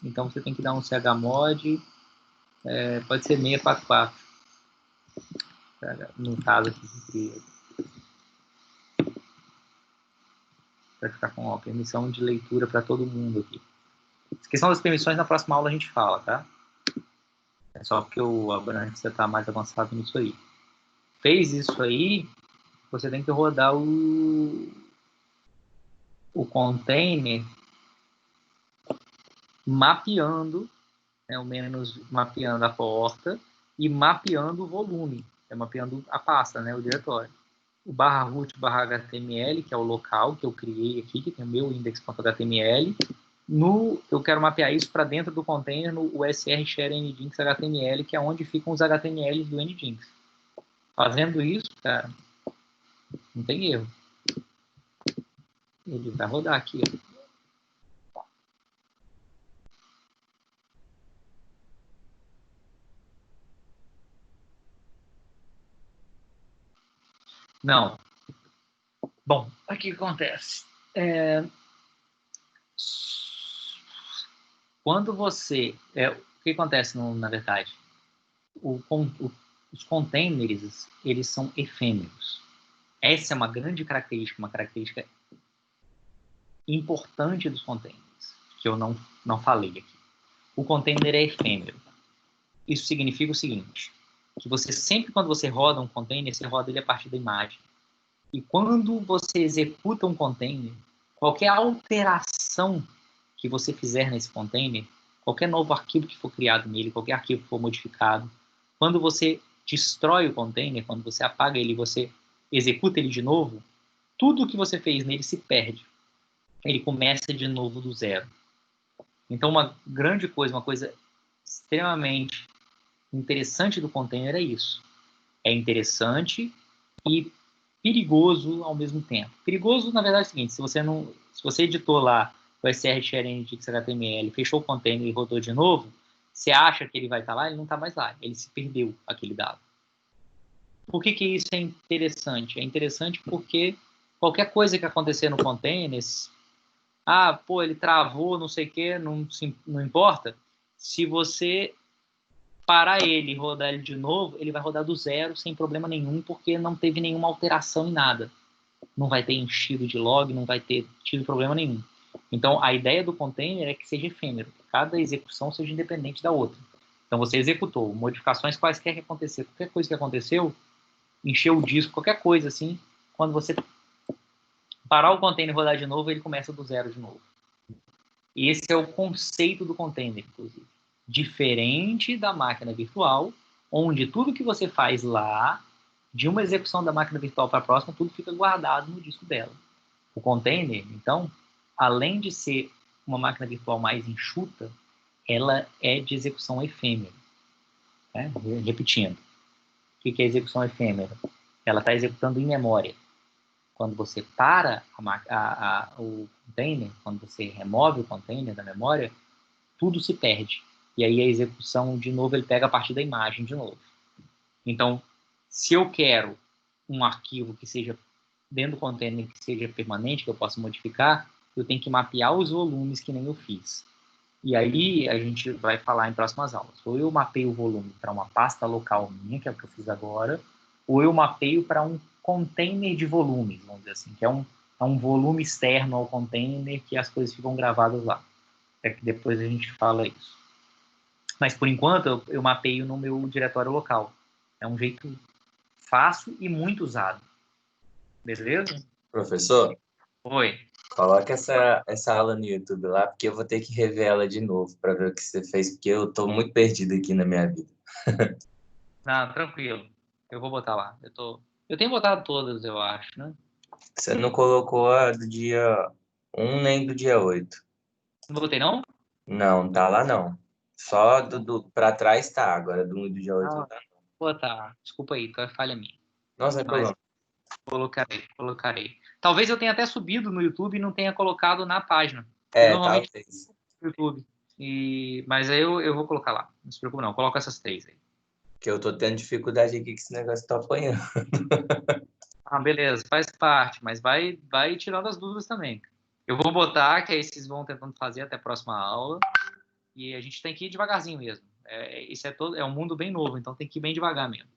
Speaker 1: Então, você tem que dar um chmod, pode ser 644, no caso aqui que eu criei. Para ficar com permissão de leitura para todo mundo aqui. A questão das permissões, na próxima aula a gente fala, tá? É só porque o Abrantes está mais avançado nisso aí. Fez isso aí, você tem que rodar o container mapeando, ao menos mapeando a porta e mapeando o volume, mapeando a pasta, né, o diretório. O /root /html, que é o local que eu criei aqui, que tem o meu index.html. Eu quero mapear isso para dentro do container no USR Share Nginx HTML, que é onde ficam os HTMLs do Nginx. Fazendo isso, cara, não tem erro. Ele vai rodar aqui, ó. Não. Bom, aqui o que acontece. quando você... o que acontece, na verdade? Os containers, eles são efêmeros. Essa é uma grande característica, uma característica importante dos containers, que eu não falei aqui. O container é efêmero. Isso significa o seguinte, que você sempre, quando você roda um container, você roda ele a partir da imagem. E quando você executa um container, qualquer alteração que você fizer nesse container, qualquer novo arquivo que for criado nele, qualquer arquivo que for modificado, quando você destrói o container, quando você apaga ele e você executa ele de novo, tudo que você fez nele se perde. Ele começa de novo do zero. Então, uma grande coisa, uma coisa extremamente interessante do container é isso. É interessante e perigoso ao mesmo tempo. Perigoso, na verdade, é o seguinte, se você editou lá o SRTRN de XHTML, fechou o container e rodou de novo, você acha que ele vai estar lá, ele não está mais lá. Ele se perdeu, aquele dado. Por que isso é interessante? É interessante porque qualquer coisa que acontecer no container, ele travou, não sei o que, não importa. Se você parar ele e rodar ele de novo, ele vai rodar do zero sem problema nenhum, porque não teve nenhuma alteração em nada. Não vai ter enchido de log, não vai ter tido problema nenhum. Então, a ideia do container é que seja efêmero, que cada execução seja independente da outra. Então, você executou modificações quaisquer que acontecer, qualquer coisa que aconteceu, encheu o disco, qualquer coisa assim, quando você parar o container e rodar de novo, ele começa do zero de novo. E esse é o conceito do container, inclusive. Diferente da máquina virtual, onde tudo que você faz lá, de uma execução da máquina virtual para a próxima, tudo fica guardado no disco dela. O container, então, além de ser uma máquina virtual mais enxuta, ela é de execução efêmera. Né? Repetindo, o que é execução efêmera? Ela está executando em memória. Quando você para o container, quando você remove o container da memória, tudo se perde. E aí a execução, de novo, ele pega a partir da imagem de novo. Então, se eu quero um arquivo que seja dentro do container, que seja permanente, que eu possa modificar, eu tenho que mapear os volumes que nem eu fiz. E aí a gente vai falar em próximas aulas. Ou eu mapeio o volume para uma pasta local minha, que é o que eu fiz agora, ou eu mapeio para um container de volumes, vamos dizer assim, que é um volume externo ao container que as coisas ficam gravadas lá. É que depois a gente fala isso. Mas, por enquanto, eu mapeio no meu diretório local. É um jeito fácil e muito usado. Beleza?
Speaker 3: Professor,
Speaker 1: Oi.
Speaker 3: coloca essa aula no YouTube lá, porque eu vou ter que rever ela de novo para ver o que você fez, porque eu tô muito perdido aqui na minha vida.
Speaker 1: Não, tranquilo. Eu vou botar lá. Eu tenho botado todas, eu acho, né?
Speaker 3: Você não colocou a do dia 1 nem do dia 8.
Speaker 1: Não botei, não?
Speaker 3: Não, tá lá não. Só pra trás tá, agora do 1 do dia 8 não
Speaker 1: Ah,
Speaker 3: tá.
Speaker 1: vou botar. Desculpa aí, então é falha minha.
Speaker 3: Não, sem
Speaker 1: Mas
Speaker 3: problema.
Speaker 1: colocarei. Talvez eu tenha até subido no YouTube e não tenha colocado na página. Porque
Speaker 3: É,
Speaker 1: normalmente
Speaker 3: talvez.
Speaker 1: no YouTube. Mas aí eu vou colocar lá. Não se preocupe, não. Coloca essas 3 aí.
Speaker 3: Que eu tô tendo dificuldade aqui que esse negócio tá apanhando.
Speaker 1: Ah, beleza, faz parte, mas vai tirando as dúvidas também. Eu vou botar, que aí vocês vão tentando fazer até a próxima aula. E a gente tem que ir devagarzinho mesmo. Isso é um mundo bem novo, então tem que ir bem devagar mesmo.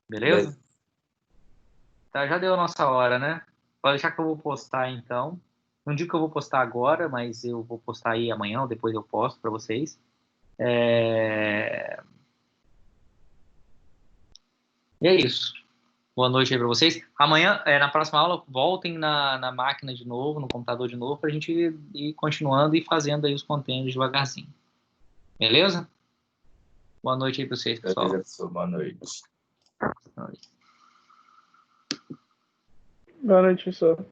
Speaker 1: Beleza?
Speaker 3: Beleza.
Speaker 1: Tá, já deu a nossa hora, né? Pode deixar que eu vou postar então. Não digo que eu vou postar agora, mas eu vou postar aí amanhã ou depois eu posto para vocês. E é isso. Boa noite aí para vocês. Amanhã, na próxima aula, voltem na máquina de novo, no computador de novo, para a gente ir continuando e fazendo aí os containers devagarzinho. Beleza? Boa noite aí para vocês, pessoal.
Speaker 3: Beleza, professor. Boa noite.
Speaker 1: Boa noite.
Speaker 2: Boa noite, pessoal.